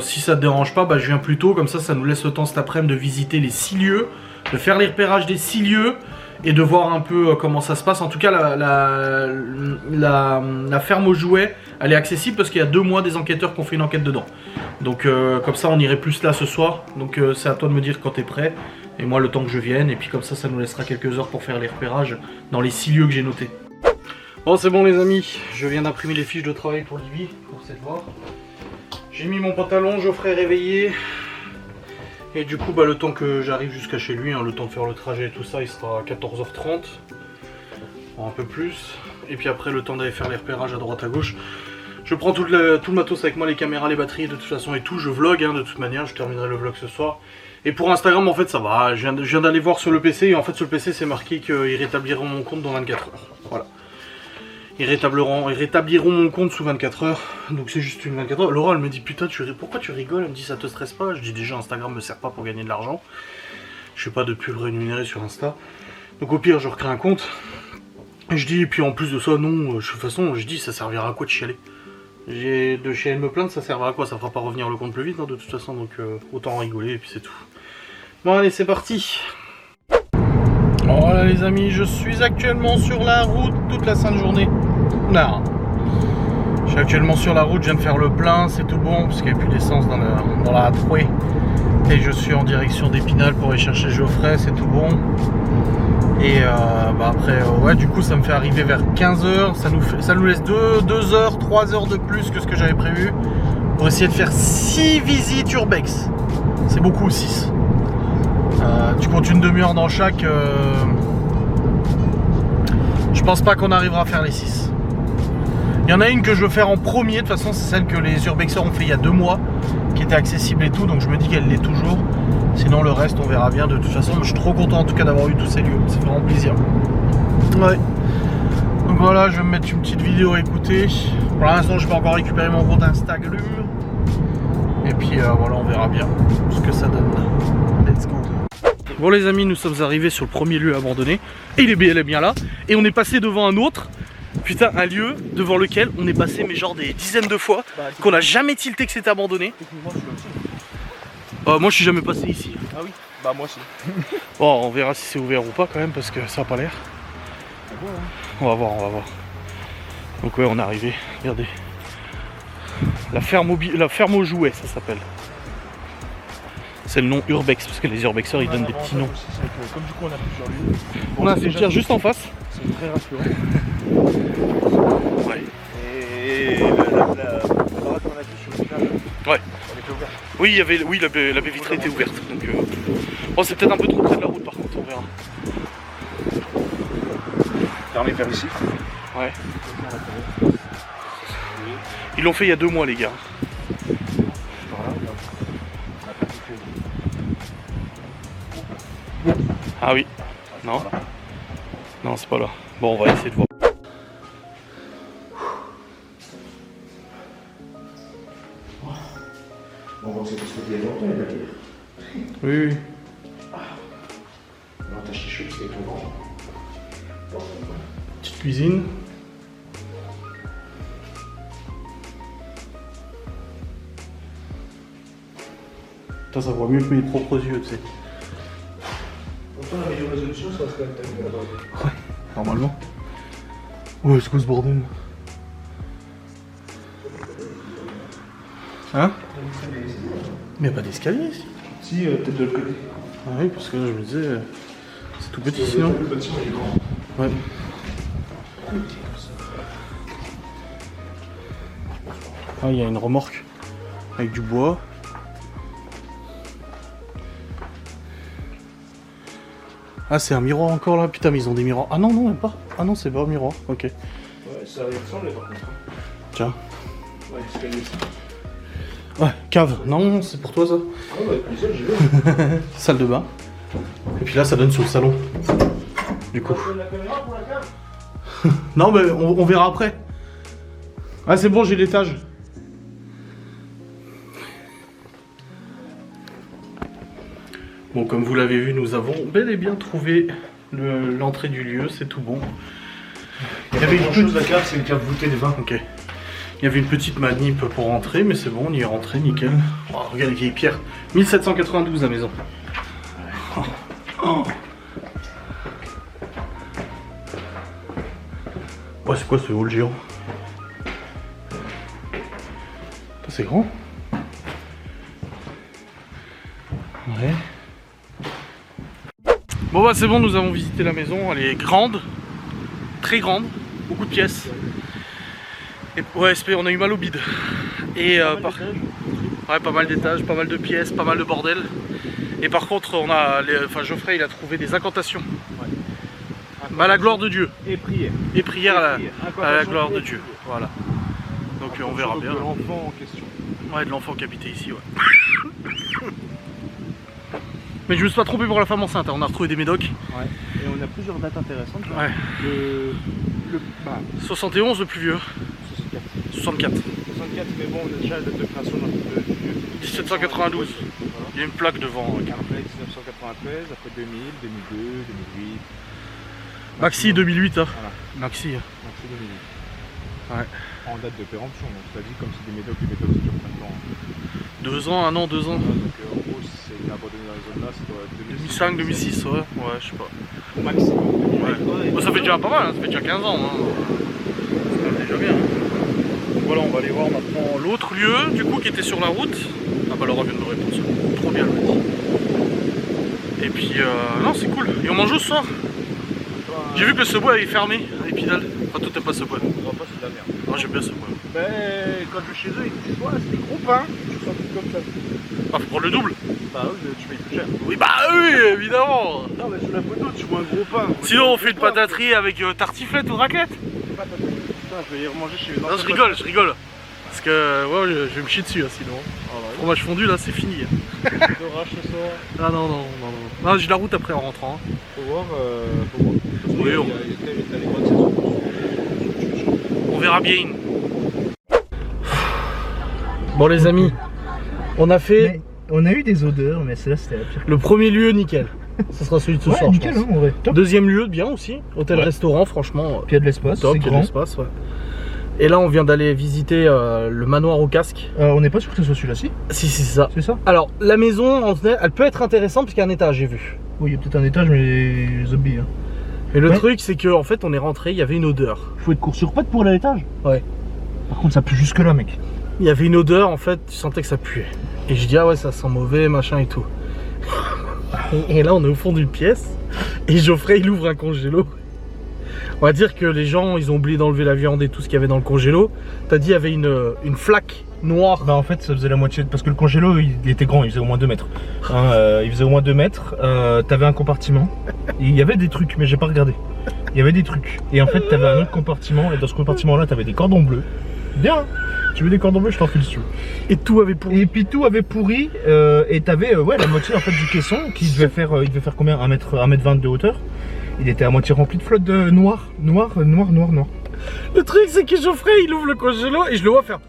Speaker 1: si ça te dérange pas, bah je viens plus tôt, comme ça nous laisse le temps cet après-midi de visiter les 6 lieux, de faire les repérages des 6 lieux et de voir un peu comment ça se passe. En tout cas la ferme aux jouets, elle est accessible parce qu'il y a 2 mois des enquêteurs qui ont fait une enquête dedans. Donc comme ça on irait plus là ce soir, donc c'est à toi de me dire quand t'es prêt, et moi le temps que je vienne, et puis comme ça nous laissera quelques heures pour faire les repérages dans les 6 lieux que j'ai notés. Bon c'est bon les amis, je viens d'imprimer les fiches de travail pour Libby, pour cette voir. J'ai mis mon pantalon, Geoffrey réveillé, et du coup bah, le temps que j'arrive jusqu'à chez lui, hein, le temps de faire le trajet et tout ça, il sera à 14h30, un peu plus, et puis après le temps d'aller faire les repérages à droite à gauche. Je prends tout le matos avec moi, les caméras, les batteries de toute façon et tout, je vlog hein, de toute manière, je terminerai le vlog ce soir. Et pour Instagram en fait ça va, je viens d'aller voir sur le PC et en fait sur le PC c'est marqué qu'ils rétabliront mon compte dans 24 heures. Voilà. Ils rétabliront mon compte sous 24 heures, donc c'est juste une 24 heures. Laura elle me dit putain pourquoi tu rigoles, elle me dit ça te stresse pas, je dis déjà Instagram me sert pas pour gagner de l'argent. Je suis pas de pub rémunéré sur Insta. Donc au pire je recrée un compte. Et je dis, et puis en plus de ça, non, de toute façon, je dis, ça servira à quoi de chialer? J'ai de chialer de me plaindre, ça servira à quoi? Ça fera pas revenir le compte plus vite, hein, de toute façon, donc autant rigoler et puis c'est tout. Bon allez, c'est parti. Voilà les amis, je suis actuellement sur la route toute la sainte journée. Non. Je suis actuellement sur la route, je viens de faire le plein, c'est tout bon, parce qu'il n'y a plus d'essence dans la A3. Et je suis en direction d'Épinal pour aller chercher Geoffrey, c'est tout bon. Et après, ouais, du coup ça me fait arriver vers 15h, ça nous laisse 2 heures, 3 heures de plus que ce que j'avais prévu pour essayer de faire 6 visites urbex. C'est beaucoup, 6. Tu comptes une demi-heure dans chaque, je pense pas qu'on arrivera à faire les 6. Il y en a une que je veux faire en premier, de toute façon c'est celle que les urbexeurs ont fait il y a 2 mois, qui était accessible et tout, donc je me dis qu'elle l'est toujours. Sinon le reste on verra bien de toute façon, mais je suis trop content en tout cas d'avoir eu tous ces lieux, c'est vraiment plaisir. Ouais. Donc voilà, je vais me mettre une petite vidéo à écouter. Pour l'instant je peux encore récupérer mon compte Instagram. Et puis voilà, on verra bien ce que ça donne. Let's go. Bon les amis, nous sommes arrivés sur le premier lieu abandonné. Et il est bien là. Et on est passé devant un autre. Putain, un lieu devant lequel on est passé mais genre des dizaines de fois, qu'on n'a jamais tilté que c'était abandonné. Moi je suis jamais passé ici.
Speaker 4: Ah oui, bah moi aussi.
Speaker 1: Bon, on verra si c'est ouvert ou pas quand même parce que ça a pas l'air. On va voir, on va voir. Donc ouais, on est arrivé, regardez. La ferme aux jouets, ça s'appelle. C'est le nom Urbex, parce que les urbexeurs ils donnent des petits noms.
Speaker 4: Comme du coup on a plusieurs lieux.
Speaker 1: On a un cimetière juste en face.
Speaker 4: C'est très rassurant.
Speaker 1: Ouais.
Speaker 4: Et la baraque qu'on a vue sur le final,
Speaker 1: Ouais.
Speaker 4: elle était ouverte.
Speaker 1: Oui, la baie vitrée était ouverte. Donc, bon, c'est peut-être un peu trop près de la route par contre, on verra.
Speaker 4: Fermé vers ici.
Speaker 1: Ouais. Ils l'ont fait il y a 2 mois les gars. Ah oui. Non. Non, c'est pas là. Bon, on va essayer de voir.
Speaker 4: On voit que c'est parce que tu es longtemps, il va dire.
Speaker 1: Oui, oui.
Speaker 4: Non, t'as chiché parce qu'il est trop grand.
Speaker 1: Petite cuisine. Putain, ça voit mieux que mes propres yeux, tu sais.
Speaker 4: Pourtant, la meilleure résolution, ça serait t'as vu là-bas.
Speaker 1: Ouais, normalement. Ouais, c'est quoi ce bordel? Hein? Mais y'a pas d'escalier ici.
Speaker 4: Si, peut-être de l'autre côté.
Speaker 1: Ah oui, parce que là, je me disais, c'est tout petit sinon.
Speaker 4: Le bâtiment, il est grand.
Speaker 1: Ouais. Ah, il y a une remorque avec du bois. Ah, c'est un miroir encore là. Putain, mais ils ont des miroirs. Ah non, non, même pas. Ah non, c'est pas un miroir. Ok.
Speaker 4: Ouais, ça ressemble par contre.
Speaker 1: Tiens.
Speaker 4: Ouais, escalier ça.
Speaker 1: Ouais, cave. Non, c'est pour toi ça.
Speaker 4: Ah ouais, comme ça, j'y vais.
Speaker 1: Salle de bain. Et puis là, ça donne sur le salon. Du coup.
Speaker 4: La caméra pour la cave.
Speaker 1: Non, mais on verra après. Ah, c'est bon, j'ai l'étage. Bon, comme vous l'avez vu, nous avons bel et bien trouvé l'entrée du lieu, c'est tout bon.
Speaker 4: Il y avait une chose, la cave, c'est une cave voûtée des vins.
Speaker 1: Ok. Il y avait une petite manip pour rentrer, mais c'est bon, on y est rentré, nickel. Oh, regarde les vieilles pierres. 1792 la maison. Oh. Oh. Ouais, c'est quoi ce hall géant? C'est grand. Ouais. Bon bah c'est bon, nous avons visité la maison, elle est grande, très grande, beaucoup de pièces. Et ouais, on a eu mal au bide. Et ouais, pas mal d'étages, pas mal de pièces, pas mal de bordel. Et par contre, Geoffrey il a trouvé des incantations. Ouais. À la gloire de Dieu.
Speaker 4: Et prière.
Speaker 1: Et prière à la gloire de Dieu. Voilà. Donc on verra bien.
Speaker 4: De l'enfant en question.
Speaker 1: Ouais, de l'enfant qui habitait ici, ouais. Mais je me suis pas trompé pour la femme enceinte, hein. On a retrouvé des médocs.
Speaker 4: Ouais. Et on a plusieurs dates intéressantes. Là.
Speaker 1: Ouais. 71 le plus vieux. 64.
Speaker 4: 64, mais bon, on a déjà la date de création d'un peu du lieu.
Speaker 1: 1792. Voilà. Il y a une plaque devant.
Speaker 4: Après 1993, après 2000, 2002, 2008.
Speaker 1: Maxi 2008, hein.
Speaker 5: Voilà.
Speaker 1: Maxi.
Speaker 5: Donc c'est 2008.
Speaker 1: Ouais.
Speaker 5: En date de péremption, donc t'as dit comme c'est des médocs, les médocs ça dure combien de temps
Speaker 1: 2 ans, 1 an, 2 ans.
Speaker 5: Donc en gros, si c'est été abandonné dans les zones là, ça doit être
Speaker 1: 2005, 2006, ouais. Ouais, je sais pas.
Speaker 5: Au maximum.
Speaker 1: Ouais. Bon, ça fait déjà pas mal, hein. Ça fait déjà 15 ans. Hein. C'est quand même déjà bien. Donc voilà, on va aller voir maintenant l'autre lieu, du coup, qui était sur la route. Ah bah Laura vient de me répondre. Trop bien, le dit. Et puis, non, c'est cool. Et on mange où ce soir? J'ai vu que le Subway avait fermé à Épinal. Enfin, toi t'aimes pas Subway.
Speaker 5: On voit pas, c'est de la merde.
Speaker 1: Moi j'aime bien Subway.
Speaker 5: Ben, quand je vais chez eux, ils disent ouais, c'est des gros pains. Je sens tout comme ça.
Speaker 1: Ah, faut prendre le double.
Speaker 5: Bah oui, tu payes plus cher.
Speaker 1: Oui, bah oui, évidemment.
Speaker 5: Non, mais sur la photo, tu vois un gros pain.
Speaker 1: Sinon, on fait une pataterie avec tartiflette ou raclette.
Speaker 5: Putain, je vais y remanger chez les
Speaker 1: Non, je rigole. Parce que, ouais, je vais me chier dessus, hein, sinon. Fromage fondu, là, c'est fini.
Speaker 5: D'orage ce soir.
Speaker 1: Ah non. Non, j'ai la route après en rentrant. Hein.
Speaker 5: Faut voir.
Speaker 1: Oui, on verra bien. Bon, les amis, on a fait
Speaker 4: Mais on a eu des odeurs, mais celle-là c'était la pire.
Speaker 1: le premier lieu nickel. Ça sera celui de ce soir.
Speaker 4: Nickel,
Speaker 1: je pense.
Speaker 4: hein, en vrai. Top.
Speaker 1: Deuxième lieu, bien aussi. Hôtel-restaurant, franchement.
Speaker 4: Puis il y a de l'espace,
Speaker 1: Top,
Speaker 4: c'est
Speaker 1: il y a de
Speaker 4: grand.
Speaker 1: l'espace, ouais. Et là, on vient d'aller visiter le manoir au casque.
Speaker 4: On n'est pas sûr que ce soit celui-là-ci,
Speaker 1: Si, c'est ça.
Speaker 4: c'est ça?
Speaker 1: Alors, la maison, elle peut être intéressante parce qu'il y a un étage, j'ai vu.
Speaker 4: Oui, il y a peut-être un étage, mais zombie. Hein.
Speaker 1: Mais le
Speaker 4: Ouais.
Speaker 1: truc, c'est qu'en fait, on est rentré, il y avait une odeur.
Speaker 4: Faut être court sur pattes pour aller à l'étage.
Speaker 1: Ouais.
Speaker 4: Par contre, ça pue jusque là, mec.
Speaker 1: Il y avait une odeur, en fait, tu sentais que ça puait. Et je dis, ah ouais, ça sent mauvais, machin et tout. Et là, on est au fond d'une pièce. Et Geoffrey, il ouvre un congélo. On va dire que les gens, ils ont oublié d'enlever la viande et tout ce qu'il y avait dans le congélo. T'as dit, il y avait une flaque noire.
Speaker 4: Bah en fait ça faisait la moitié, parce que le congélo il était grand, il faisait au moins 2 mètres. Hein, il faisait au moins 2 mètres, t'avais un compartiment, et il y avait des trucs, mais j'ai pas regardé. Il y avait des trucs, et en fait t'avais un autre compartiment, et dans ce compartiment là t'avais des cordons bleus. Bien, tu veux des cordons bleus, je t'en file dessus.
Speaker 1: Et tout avait pourri.
Speaker 4: Et puis tout avait pourri, et t'avais ouais, la moitié en fait du caisson, qui devait faire, il devait faire combien, 1m20 de hauteur. Il était à moitié rempli de flotte de noir.
Speaker 1: Le truc, c'est que Geoffrey, il ouvre le congélo et je le vois faire.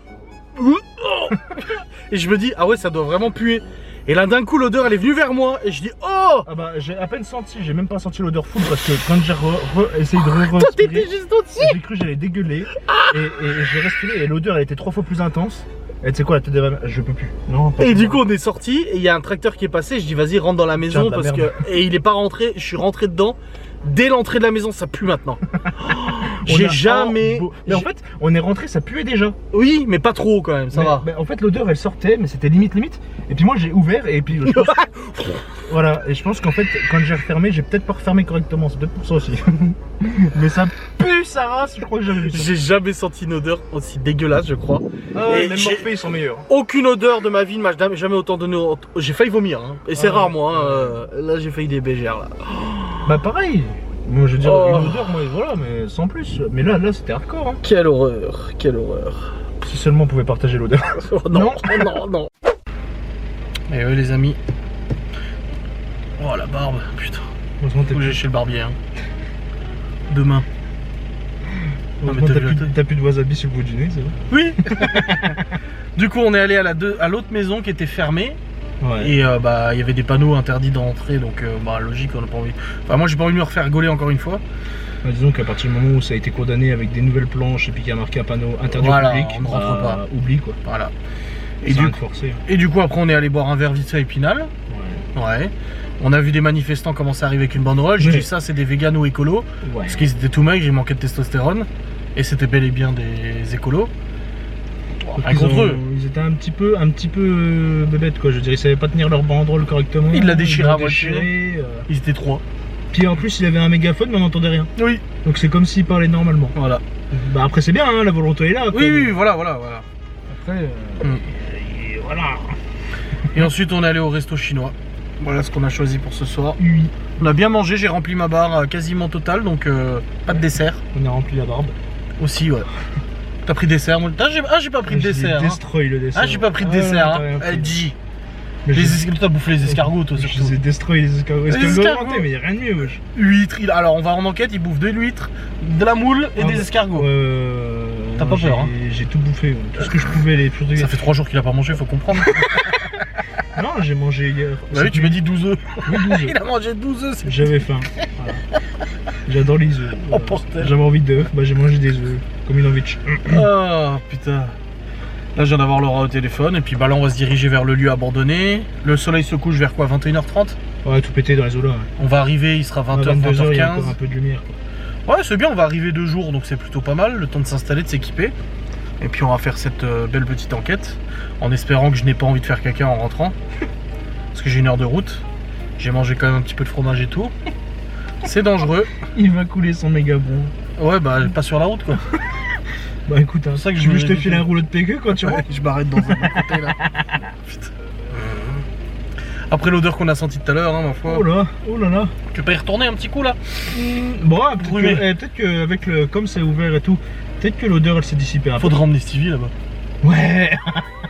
Speaker 1: Et je me dis, ah ouais, ça doit vraiment puer. Et là, d'un coup, l'odeur, elle est venue vers moi. Et je dis, oh!
Speaker 4: Ah bah j'ai à peine senti, j'ai même pas senti l'odeur full, parce que quand j'ai essayé de
Speaker 1: Toi, t'étais
Speaker 4: respirer,
Speaker 1: juste au-dessus.
Speaker 4: j'ai cru que j'allais dégueuler, et j'ai respiré, et l'odeur elle était 3 fois plus intense. Et tu sais quoi, la tête de ma mère, je peux plus. Non, pas
Speaker 1: Et
Speaker 4: plus.
Speaker 1: du coup, on est sorti et il y a un tracteur qui est passé. Je dis, vas-y, rentre dans la maison.
Speaker 4: Tiens, de la
Speaker 1: parce
Speaker 4: merde.
Speaker 1: que. Et il est pas rentré. Je suis rentré dedans. Dès l'entrée de la maison, ça pue maintenant.
Speaker 4: On
Speaker 1: J'ai
Speaker 4: a-
Speaker 1: jamais.
Speaker 4: oh, mais en fait, on est rentré, ça puait déjà.
Speaker 1: Oui, mais pas trop quand même, ça
Speaker 4: Mais-
Speaker 1: va.
Speaker 4: mais en fait, l'odeur elle sortait, mais c'était limite. Et puis moi j'ai ouvert, et puis je pense- voilà. Et je pense qu'en fait, quand j'ai refermé, j'ai peut-être pas refermé correctement. C'est peut-être pour ça aussi. Mais ça pue sa race, je crois que j'avais vu ça.
Speaker 1: J'ai jamais senti une odeur aussi dégueulasse, je crois.
Speaker 4: Ah ouais,
Speaker 1: Et
Speaker 4: même
Speaker 1: j'ai-
Speaker 4: Morphée ils sont meilleurs.
Speaker 1: Aucune odeur de ma vie ne m'a jamais autant donné. J'ai failli vomir, hein. Et c'est
Speaker 4: Ah,
Speaker 1: rare, moi. Hein. Là, j'ai failli des bégères, là.
Speaker 4: Bah pareil. Moi je veux dire
Speaker 1: Oh.
Speaker 4: une odeur, moi voilà, mais sans plus. Mais là c'était hardcore. Hein.
Speaker 1: Quelle horreur, quelle horreur.
Speaker 4: Si seulement on pouvait partager l'odeur.
Speaker 1: Oh, non, non. Et oui, les amis. Oh, la barbe, putain.
Speaker 4: Heureusement
Speaker 1: Faut que j'aille chez le barbier, hein. Demain. Non, mais
Speaker 4: t'as
Speaker 1: t'as vu la tête
Speaker 4: plus de wasabi sur le bout du nez, c'est vrai.
Speaker 1: Oui. Du coup, on est allé à l'autre maison qui était fermée.
Speaker 4: Ouais.
Speaker 1: Et bah, il y avait des panneaux interdits d'entrer. Donc, bah, logique, on n'a pas envie. Enfin, moi, j'ai pas envie de me refaire rigoler encore une fois.
Speaker 4: Bah, disons qu'à partir du moment où ça a été condamné avec des nouvelles planches et puis qu'il y a marqué un panneau interdit
Speaker 1: Voilà,
Speaker 4: au public,
Speaker 1: on ne rentre pas.
Speaker 4: Oublie quoi.
Speaker 1: Voilà.
Speaker 4: Et
Speaker 1: du
Speaker 4: du
Speaker 1: coup-
Speaker 4: forcé.
Speaker 1: Et du coup, après, on est allé boire un verre vite fait à Épinal.
Speaker 4: Ouais.
Speaker 1: Ouais. On a vu des manifestants commencer à arriver avec une banderole. J'ai
Speaker 4: Oui.
Speaker 1: dit ça, c'est des véganes ou écolos.
Speaker 4: Ouais.
Speaker 1: Parce qu'ils étaient tout mecs, j'ai manqué de testostérone. Et c'était bel et bien des écolos. Rien contre eux.
Speaker 4: Ils étaient un petit peu bébêtes quoi. Je veux dire, ils savaient pas tenir leur banderole correctement.
Speaker 1: Ils la déchiraient à
Speaker 4: l'ont
Speaker 1: moitié.
Speaker 4: déchirée,
Speaker 1: Ils étaient 3.
Speaker 4: Puis en plus, il avait un mégaphone, mais on n'entendait rien.
Speaker 1: Oui.
Speaker 4: Donc c'est comme s'il parlait normalement.
Speaker 1: Voilà.
Speaker 4: Bah après, c'est bien, hein, la volonté est là. quoi.
Speaker 1: Oui, voilà.
Speaker 4: Après,
Speaker 1: Mm.
Speaker 4: et voilà.
Speaker 1: Et ensuite, on est allé au resto chinois. Voilà ce qu'on a choisi pour ce soir.
Speaker 4: Oui.
Speaker 1: On a bien mangé, j'ai rempli ma barre quasiment totale, donc pas de dessert.
Speaker 4: On a rempli la barbe.
Speaker 1: Aussi, ouais. T'as pris dessert moi j'ai pas pris de
Speaker 4: J'ai
Speaker 1: dessert. Hein.
Speaker 4: destroy le dessert.
Speaker 1: Ah, j'ai pas pris de
Speaker 4: Ah,
Speaker 1: dessert.
Speaker 4: t'as
Speaker 1: Hein.
Speaker 4: rien pris.
Speaker 1: Elle dit.
Speaker 4: Mais
Speaker 1: T'as bouffé les escargots, toi,
Speaker 4: Je
Speaker 1: surtout.
Speaker 4: les ai destroy les escargots.
Speaker 1: Les
Speaker 4: Escargots
Speaker 1: escargots.
Speaker 4: inventés, mais y a rien de mieux, wesh.
Speaker 1: Huîtres. Alors, on va en enquête, il bouffe de l'huître, de la moule et
Speaker 4: Ah,
Speaker 1: des
Speaker 4: bah,
Speaker 1: escargots.
Speaker 4: T'as
Speaker 1: pas peur, hein.
Speaker 4: J'ai tout bouffé, ouais. Tout ce que je pouvais.
Speaker 1: Ça fait 3 jours qu'il a pas mangé, faut comprendre.
Speaker 4: Non, j'ai mangé hier.
Speaker 1: Bah oui, tu m'as dit 12 œufs.
Speaker 4: Oui, 12
Speaker 1: Il a mangé 12 œufs.
Speaker 4: J'avais faim. Voilà. J'adore les œufs.
Speaker 1: Oh, bordel.
Speaker 4: J'avais envie d'œufs, bah j'ai mangé des œufs. Comme une envie de
Speaker 1: Oh putain. Là, je viens d'avoir Laura au téléphone. Et puis bah là, on va se diriger vers le lieu abandonné. Le soleil se couche vers quoi, 21h30?
Speaker 4: Ouais, tout pété dans les eaux là. Ouais.
Speaker 1: On va arriver, il sera 20h,
Speaker 4: 22h, il y a
Speaker 1: 20h15.
Speaker 4: encore un peu de lumière. Quoi.
Speaker 1: Ouais, c'est bien, on va arriver 2 jours, donc c'est plutôt pas mal. Le temps de s'installer, de s'équiper. Et puis on va faire cette belle petite enquête. En espérant que je n'ai pas envie de faire caca en rentrant. Parce que j'ai 1 heure de route. J'ai mangé quand même un petit peu de fromage et tout. C'est dangereux.
Speaker 4: Il va couler son méga bon.
Speaker 1: Ouais, bah pas sur la route quoi.
Speaker 4: Bah écoute, hein,
Speaker 1: C'est ça que
Speaker 4: tu
Speaker 1: je
Speaker 4: veux
Speaker 1: me
Speaker 4: que je te
Speaker 1: dis.
Speaker 4: file un rouleau de PQ quand tu rentres?
Speaker 1: Je m'arrête dans un côté là. Putain. Après l'odeur qu'on a sentie tout à l'heure, hein, ma foi.
Speaker 4: Oh là, oh là là.
Speaker 1: Tu peux y retourner un petit coup là?
Speaker 4: Bon, peut-être
Speaker 1: Brûlé.
Speaker 4: qu'avec le. Comme c'est ouvert et tout, peut-être que l'odeur elle s'est dissipée un peu.
Speaker 1: Faudra emmener Stevie là-bas.
Speaker 4: Ouais.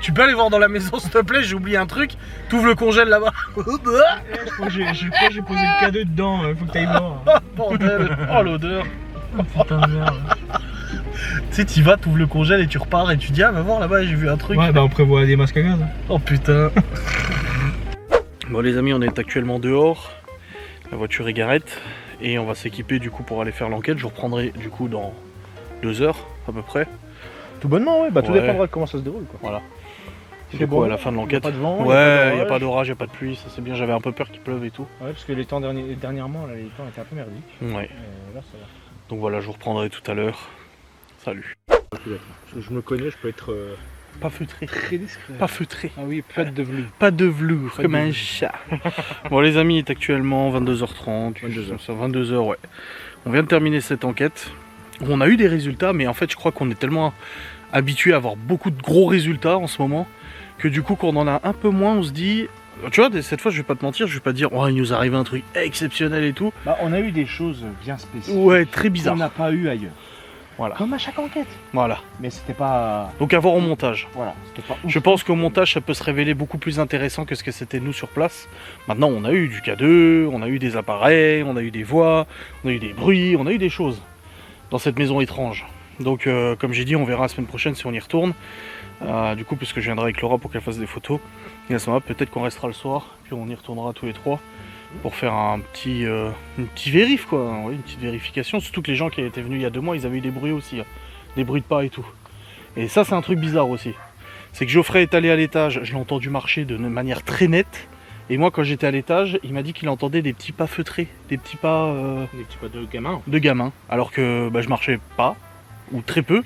Speaker 1: Tu peux aller voir dans la maison s'il te plaît, j'ai oublié un truc. T'ouvres le congèle là-bas.
Speaker 4: Je crois que j'ai posé le cadeau dedans, faut que t'ailles voir.
Speaker 1: Bordel. Oh l'odeur.
Speaker 4: Putain de merde.
Speaker 1: Tu sais, t'y vas, t'ouvres le congèle et tu repars et tu dis ah va voir là-bas j'ai vu un truc.
Speaker 4: Ouais, bah on prévoit des masques à gaz. Hein.
Speaker 1: Oh putain. Bon les amis, on est actuellement dehors. La voiture est garette. Et on va s'équiper du coup pour aller faire l'enquête. Je vous reprendrai du coup dans 2 heures à peu près.
Speaker 4: Tout bonnement, ouais, bah tout
Speaker 1: Ouais.
Speaker 4: dépendra de comment ça se déroule quoi.
Speaker 1: Voilà.
Speaker 4: Il
Speaker 1: Du
Speaker 4: fait
Speaker 1: coup
Speaker 4: bon,
Speaker 1: à la fin de l'enquête.
Speaker 4: y a pas de vent,
Speaker 1: Ouais, il n'y a
Speaker 4: d'orage.
Speaker 1: pas d'orage, il n'y a pas de pluie, ça c'est bien. J'avais un peu peur qu'il pleuve et tout.
Speaker 4: Ouais, parce que les temps dernièrement, là, les temps étaient un peu merdiques.
Speaker 1: Ouais.
Speaker 4: Là, ça va.
Speaker 1: Donc voilà, je vous reprendrai tout à l'heure. Salut.
Speaker 4: Je me connais, je peux être
Speaker 1: Pas feutré.
Speaker 4: très discret.
Speaker 1: Pas feutré.
Speaker 4: Ah oui, pas de velours.
Speaker 1: Pas de velours,
Speaker 4: Pas
Speaker 1: comme
Speaker 4: de
Speaker 1: un
Speaker 4: velours.
Speaker 1: chat. Bon les amis, il est actuellement 22h30.
Speaker 4: 22h.
Speaker 1: Ça, 22h, ouais. On vient de terminer cette enquête. On a eu des résultats, mais en fait je crois qu'on est tellement habitué à avoir beaucoup de gros résultats en ce moment, que du coup quand on en a un peu moins, on se dit... Tu vois, cette fois je vais pas te mentir, je vais pas dire oh il nous arrive un truc exceptionnel et tout.
Speaker 5: Bah, on a eu des choses bien spécifiques.
Speaker 1: Ouais, très bizarre.
Speaker 5: qu'on n'a pas eu ailleurs.
Speaker 1: Voilà.
Speaker 5: Comme à chaque enquête.
Speaker 1: Voilà.
Speaker 5: Mais c'était pas.
Speaker 1: Donc à voir au montage.
Speaker 5: Voilà, c'était pas ouf.
Speaker 1: Je pense qu'au montage, ça peut se révéler beaucoup plus intéressant que ce que c'était nous sur place. Maintenant, on a eu du K2, on a eu des appareils, on a eu des voix, on a eu des bruits, on a eu des choses dans cette maison étrange. Donc, comme j'ai dit, on verra la semaine prochaine si on y retourne. Du coup, puisque je viendrai avec Laura pour qu'elle fasse des photos. Et à ce moment-là, peut-être qu'on restera le soir, puis on y retournera tous les trois pour faire un petit, une petite vérif, quoi. Oui, une petite vérification. Surtout que les gens qui étaient venus il y a 2 mois, ils avaient eu des bruits aussi, hein. Des bruits de pas et tout. Et ça, c'est un truc bizarre aussi. C'est que Geoffrey est allé à l'étage, je l'ai entendu marcher de manière très nette. Et moi, quand j'étais à l'étage, il m'a dit qu'il entendait des petits pas feutrés, des petits pas
Speaker 4: Des petits pas de gamin.
Speaker 1: de gamin. Alors que bah, je marchais pas, ou très peu.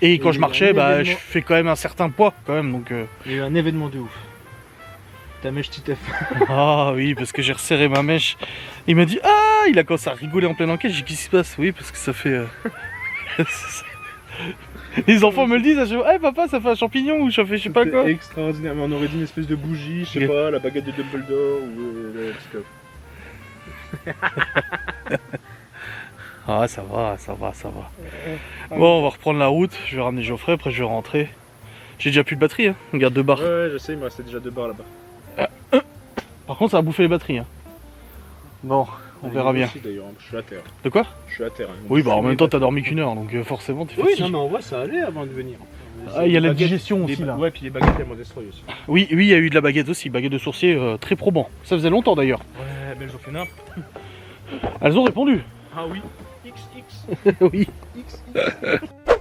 Speaker 1: Et quand
Speaker 4: Et
Speaker 1: je marchais,
Speaker 4: un
Speaker 1: bah,
Speaker 4: événement.
Speaker 1: je fais quand même un certain poids, quand même. Donc,
Speaker 4: Il y a eu un événement de ouf. Ta mèche titeuf.
Speaker 1: Ah oui, parce que j'ai resserré ma mèche. Il m'a dit ah, il a commencé à rigoler en pleine enquête. J'ai dit qu'est-ce qui se passe? Oui, parce que ça fait. Les enfants me le disent, je dis, hey papa, ça fait un champignon ou ça fait je sais pas quoi.
Speaker 4: C'était extraordinaire, mais on aurait dit une espèce de bougie, je sais pas, la baguette de Dumbledore ou le petit
Speaker 1: Ah, ça va, ça va, ça va. Bon, on va reprendre la route. Je vais ramener Geoffrey, après je vais rentrer. J'ai déjà plus de batterie, hein. On garde 2 barres.
Speaker 4: Ouais, je sais, il me restait déjà 2 barres là-bas.
Speaker 1: Par contre, ça a bouffé les batteries. Hein. Bon, on verra bien.
Speaker 4: Aussi, d'ailleurs, je suis à terre.
Speaker 1: De quoi?
Speaker 4: Je suis à terre.
Speaker 1: Oui, bah en même temps, t'as dormi qu'1 heure, donc forcément, t'es
Speaker 4: Oui,
Speaker 1: fatigué.
Speaker 4: non, mais en vrai, ça allait avant de venir.
Speaker 1: Ah, il y a la
Speaker 4: Les baguettes-
Speaker 1: digestion aussi, là.
Speaker 4: Ouais, puis les baguettes, elles m'ont détruit aussi.
Speaker 1: Oui, oui, il y a eu de la baguette aussi, baguette de sourcier très probant. Ça faisait longtemps d'ailleurs.
Speaker 4: Ouais, belle Jofena.
Speaker 1: Elles ont répondu.
Speaker 4: Ah oui. XX.
Speaker 1: Oui.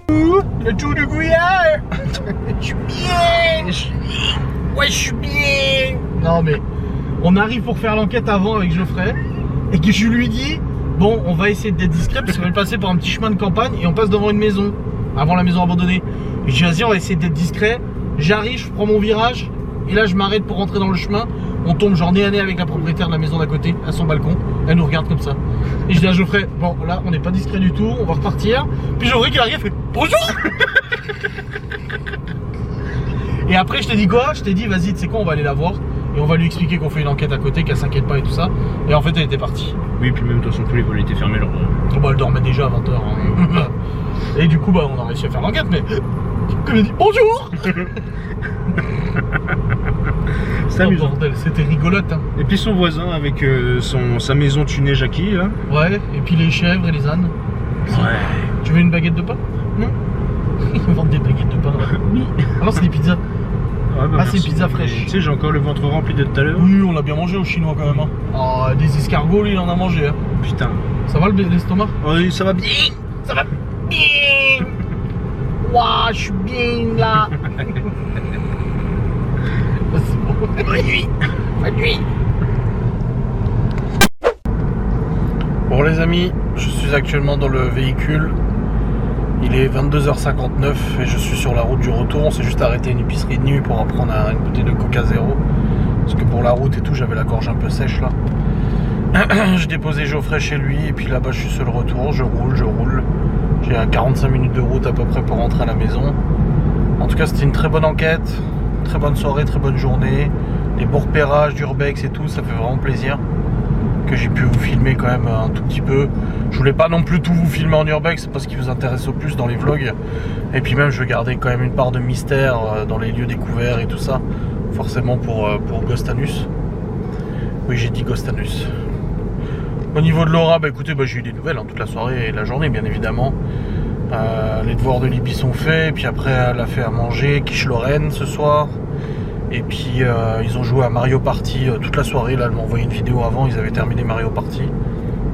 Speaker 5: Le tout du Gouillard. Je suis bien. Ouais, je suis bien.
Speaker 1: Non mais, on arrive pour faire l'enquête avant avec Geoffrey, et que je lui dis, bon, on va essayer d'être discret parce qu'on va passer par un petit chemin de campagne et on passe devant une maison, avant la maison abandonnée. Et je dis, vas-y, on va essayer d'être discret. J'arrive, je prends mon virage, et là je m'arrête pour rentrer dans le chemin. On tombe genre nez à nez avec la propriétaire de la maison d'à côté, à son balcon. Elle nous regarde comme ça. Et je dis à Geoffrey, bon là on n'est pas discret du tout, on va repartir. Puis Geoffrey qui arrive, fait bonjour. Et après je t'ai dit quoi? Je t'ai dit vas-y, tu sais quoi, on va aller la voir. Et on va lui expliquer qu'on fait une enquête à côté, qu'elle s'inquiète pas et tout ça. Et en fait elle était partie.
Speaker 4: Oui, puis même de toute façon, tous les volets étaient fermés. Alors,
Speaker 1: Bon, bah, elle dormait déjà à 20h. Hein. Et du coup bah on a réussi à faire l'enquête, mais comme elle dit bonjour.
Speaker 4: c'est
Speaker 1: Oh,
Speaker 4: amusant.
Speaker 1: bordel, c'était rigolote hein.
Speaker 4: Et puis son voisin avec sa maison tunée Jackie, là.
Speaker 1: Ouais, et puis les chèvres et les ânes.
Speaker 4: Ouais.
Speaker 1: Tu veux une baguette de pain? Non. Ils vendent des baguettes de pain. Oui. Ah non, c'est des pizzas.
Speaker 4: Ah, bah,
Speaker 1: Ah,
Speaker 4: merci. merci.
Speaker 5: pizza fraîche.
Speaker 4: Tu sais, j'ai encore le ventre rempli de tout à l'heure.
Speaker 5: Oui, on l'a bien mangé au chinois quand même. Hein. Oh, des escargots, lui, il en a mangé. Hein.
Speaker 4: Putain.
Speaker 5: Ça va l'estomac?
Speaker 4: Oui, ça va bien.
Speaker 5: Ça va bien. Waouh, je suis bien là. C'est bon. Bonne nuit. Bonne nuit.
Speaker 1: Bon les amis, je suis actuellement dans le véhicule. Il est 22h59 et je suis sur la route du retour. On s'est juste arrêté à une épicerie de nuit pour prendre une bouteille de Coca Zéro. Parce que pour la route et tout, j'avais la gorge un peu sèche là. J'ai déposé Geoffrey chez lui et puis là-bas je suis sur le retour. Je roule. J'ai 45 minutes de route à peu près pour rentrer à la maison. En tout cas c'était une très bonne enquête. Très bonne soirée, très bonne journée. Les beaux repérages d'Urbex et tout, ça fait vraiment plaisir. Que j'ai pu vous filmer quand même un tout petit peu. Je voulais pas non plus tout vous filmer en urbex, c'est pas ce qui vous intéresse au plus dans les vlogs. Et puis même je veux garder quand même une part de mystère dans les lieux découverts et tout ça. Forcément pour Ghostanus. Oui, j'ai dit Ghostanus. Au niveau de Laura, bah écoutez, j'ai eu des nouvelles toute la soirée et la journée bien évidemment. Les devoirs de Libye sont faits, et puis après elle a fait à manger quiche Lorraine ce soir. Et puis ils ont joué à Mario Party toute la soirée. Là, elle m'a envoyé une vidéo avant, ils avaient terminé Mario Party.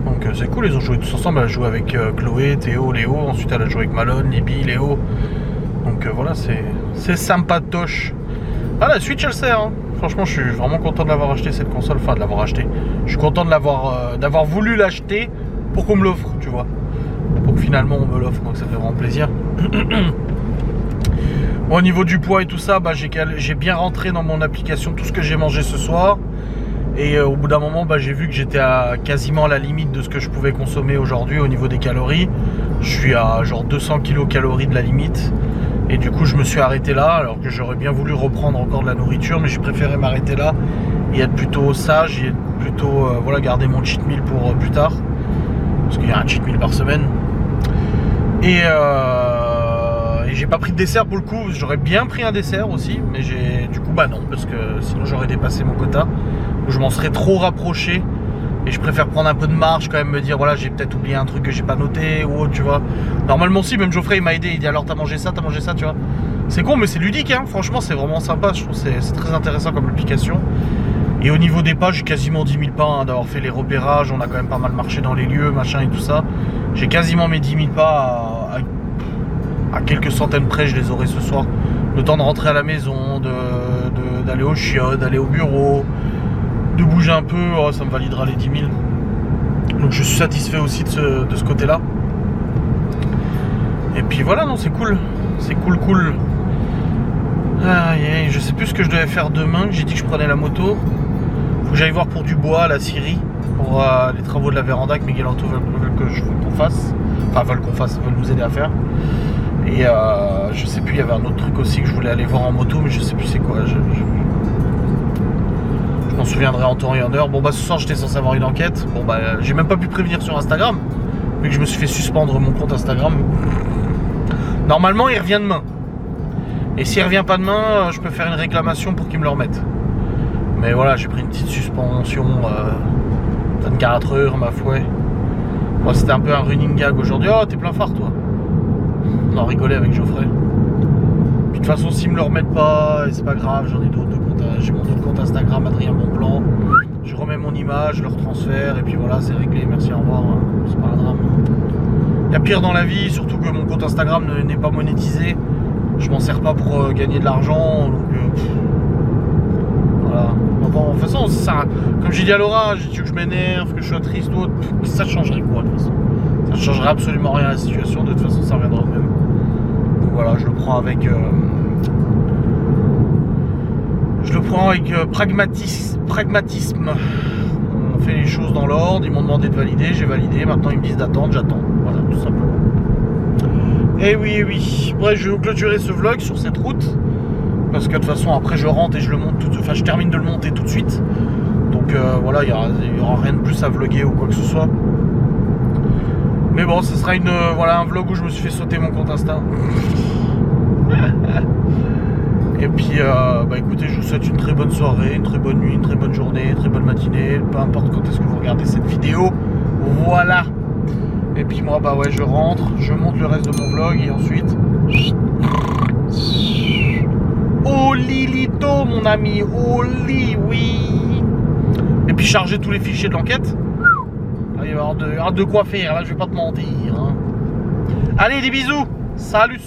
Speaker 1: Donc c'est cool, ils ont joué tous ensemble. Elle a joué avec Chloé, Théo, Léo. Ensuite elle a joué avec Malone, Libby, Léo. Donc voilà, c'est sympatoche. Ah, la Switch elle sert. Hein. Franchement, je suis vraiment content de l'avoir acheté cette console. Enfin, de l'avoir acheté. Je suis content de d'avoir voulu l'acheter pour qu'on me l'offre, tu vois. Pour que finalement on me l'offre, donc ça fait vraiment plaisir. Bon, au niveau du poids et tout ça, j'ai bien rentré dans mon application tout ce que j'ai mangé ce soir. Et au bout d'un moment, j'ai vu que j'étais quasiment à la limite de ce que je pouvais consommer aujourd'hui au niveau des calories. Je suis à genre 200 kilocalories de la limite. Et du coup, je me suis arrêté là, alors que j'aurais bien voulu reprendre encore de la nourriture. Mais j'ai préféré m'arrêter là et être plutôt sage et plutôt garder mon cheat meal pour plus tard. Parce qu'il y a un cheat meal par semaine. Et j'ai pas pris de dessert pour le coup. J'aurais bien pris un dessert aussi, mais du coup non, parce que sinon j'aurais dépassé mon quota. Je m'en serais trop rapproché et je préfère prendre un peu de marge quand même, me dire voilà, j'ai peut-être oublié un truc que j'ai pas noté ou autre, tu vois. Normalement si, même Geoffrey il m'a aidé, il dit alors t'as mangé ça, tu vois. C'est con mais c'est ludique hein, franchement c'est vraiment sympa, je trouve que c'est très intéressant comme application. Et au niveau des pas, j'ai quasiment 10 000 pas d'avoir fait les repérages, on a quand même pas mal marché dans les lieux, machin et tout ça. J'ai quasiment mes 10 000 pas à quelques centaines près, je les aurai ce soir. Le temps de rentrer à la maison, d'aller au chiottes, d'aller au bureau, de bouger un peu, ça me validera les 10 000. Donc je suis satisfait aussi de ce côté-là. Et puis voilà, non, c'est cool. C'est cool. Je sais plus ce que je devais faire demain. J'ai dit que je prenais la moto. Faut que j'aille voir pour du bois à la scierie, pour les travaux de la véranda que Miguel Anto veut qu'on fasse. Enfin, veulent nous aider à faire. Et je sais plus, il y avait un autre truc aussi que je voulais aller voir en moto, mais je sais plus c'est quoi. Je m'en souviendrai en temps et en heure. Bon ce soir j'étais censé avoir une enquête. J'ai même pas pu prévenir sur Instagram, vu que je me suis fait suspendre mon compte Instagram. Normalement il revient demain. Et s'il revient pas demain, je peux faire une réclamation pour qu'ils me le remettent. Mais voilà, j'ai pris une petite suspension 24 heures, ma foi. Bon, c'était un peu un running gag aujourd'hui. Oh, t'es plein phare toi. On en rigolait avec Geoffrey. Puis de toute façon, s'ils me le remettent pas, c'est pas grave, j'en ai d'autres comptes. J'ai mon autre compte Instagram, Adrien Bonplan. Je remets mon image, je le retransfère et puis voilà, c'est réglé. Merci, au revoir. C'est pas un drame. Il y a pire dans la vie, surtout que mon compte Instagram n'est pas monétisé. Je m'en sers pas pour gagner de l'argent. Donc voilà. Bon, de toute façon, ça, comme j'ai dit à Laura, j'ai dit que je m'énerve, que je sois triste ou autre, ça changerait quoi de toute façon. Ça ne changerait absolument rien à la situation, de toute façon ça reviendra au même. Donc voilà, je le prends avec pragmatisme. On fait les choses dans l'ordre, ils m'ont demandé de valider, j'ai validé, maintenant ils me disent d'attendre, j'attends. Voilà, tout simplement. Et oui. Bref, je vais vous clôturer ce vlog sur cette route. Parce que de toute façon après je rentre et je le monte je termine de le monter tout de suite. Donc voilà, il y aura rien de plus à vlogger ou quoi que ce soit. Mais bon, ce sera un vlog où je me suis fait sauter mon compte Insta. Et puis écoutez, je vous souhaite une très bonne soirée, une très bonne nuit, une très bonne journée, une très bonne matinée, peu importe quand est-ce que vous regardez cette vidéo. Voilà. Et puis moi je rentre, je monte le reste de mon vlog et ensuite
Speaker 5: au Lilito, mon ami, au lit, oui. Et puis charger tous les fichiers de l'enquête. Il va y avoir de quoi faire, là, je vais pas te mentir. Hein. Allez, des bisous. Salut.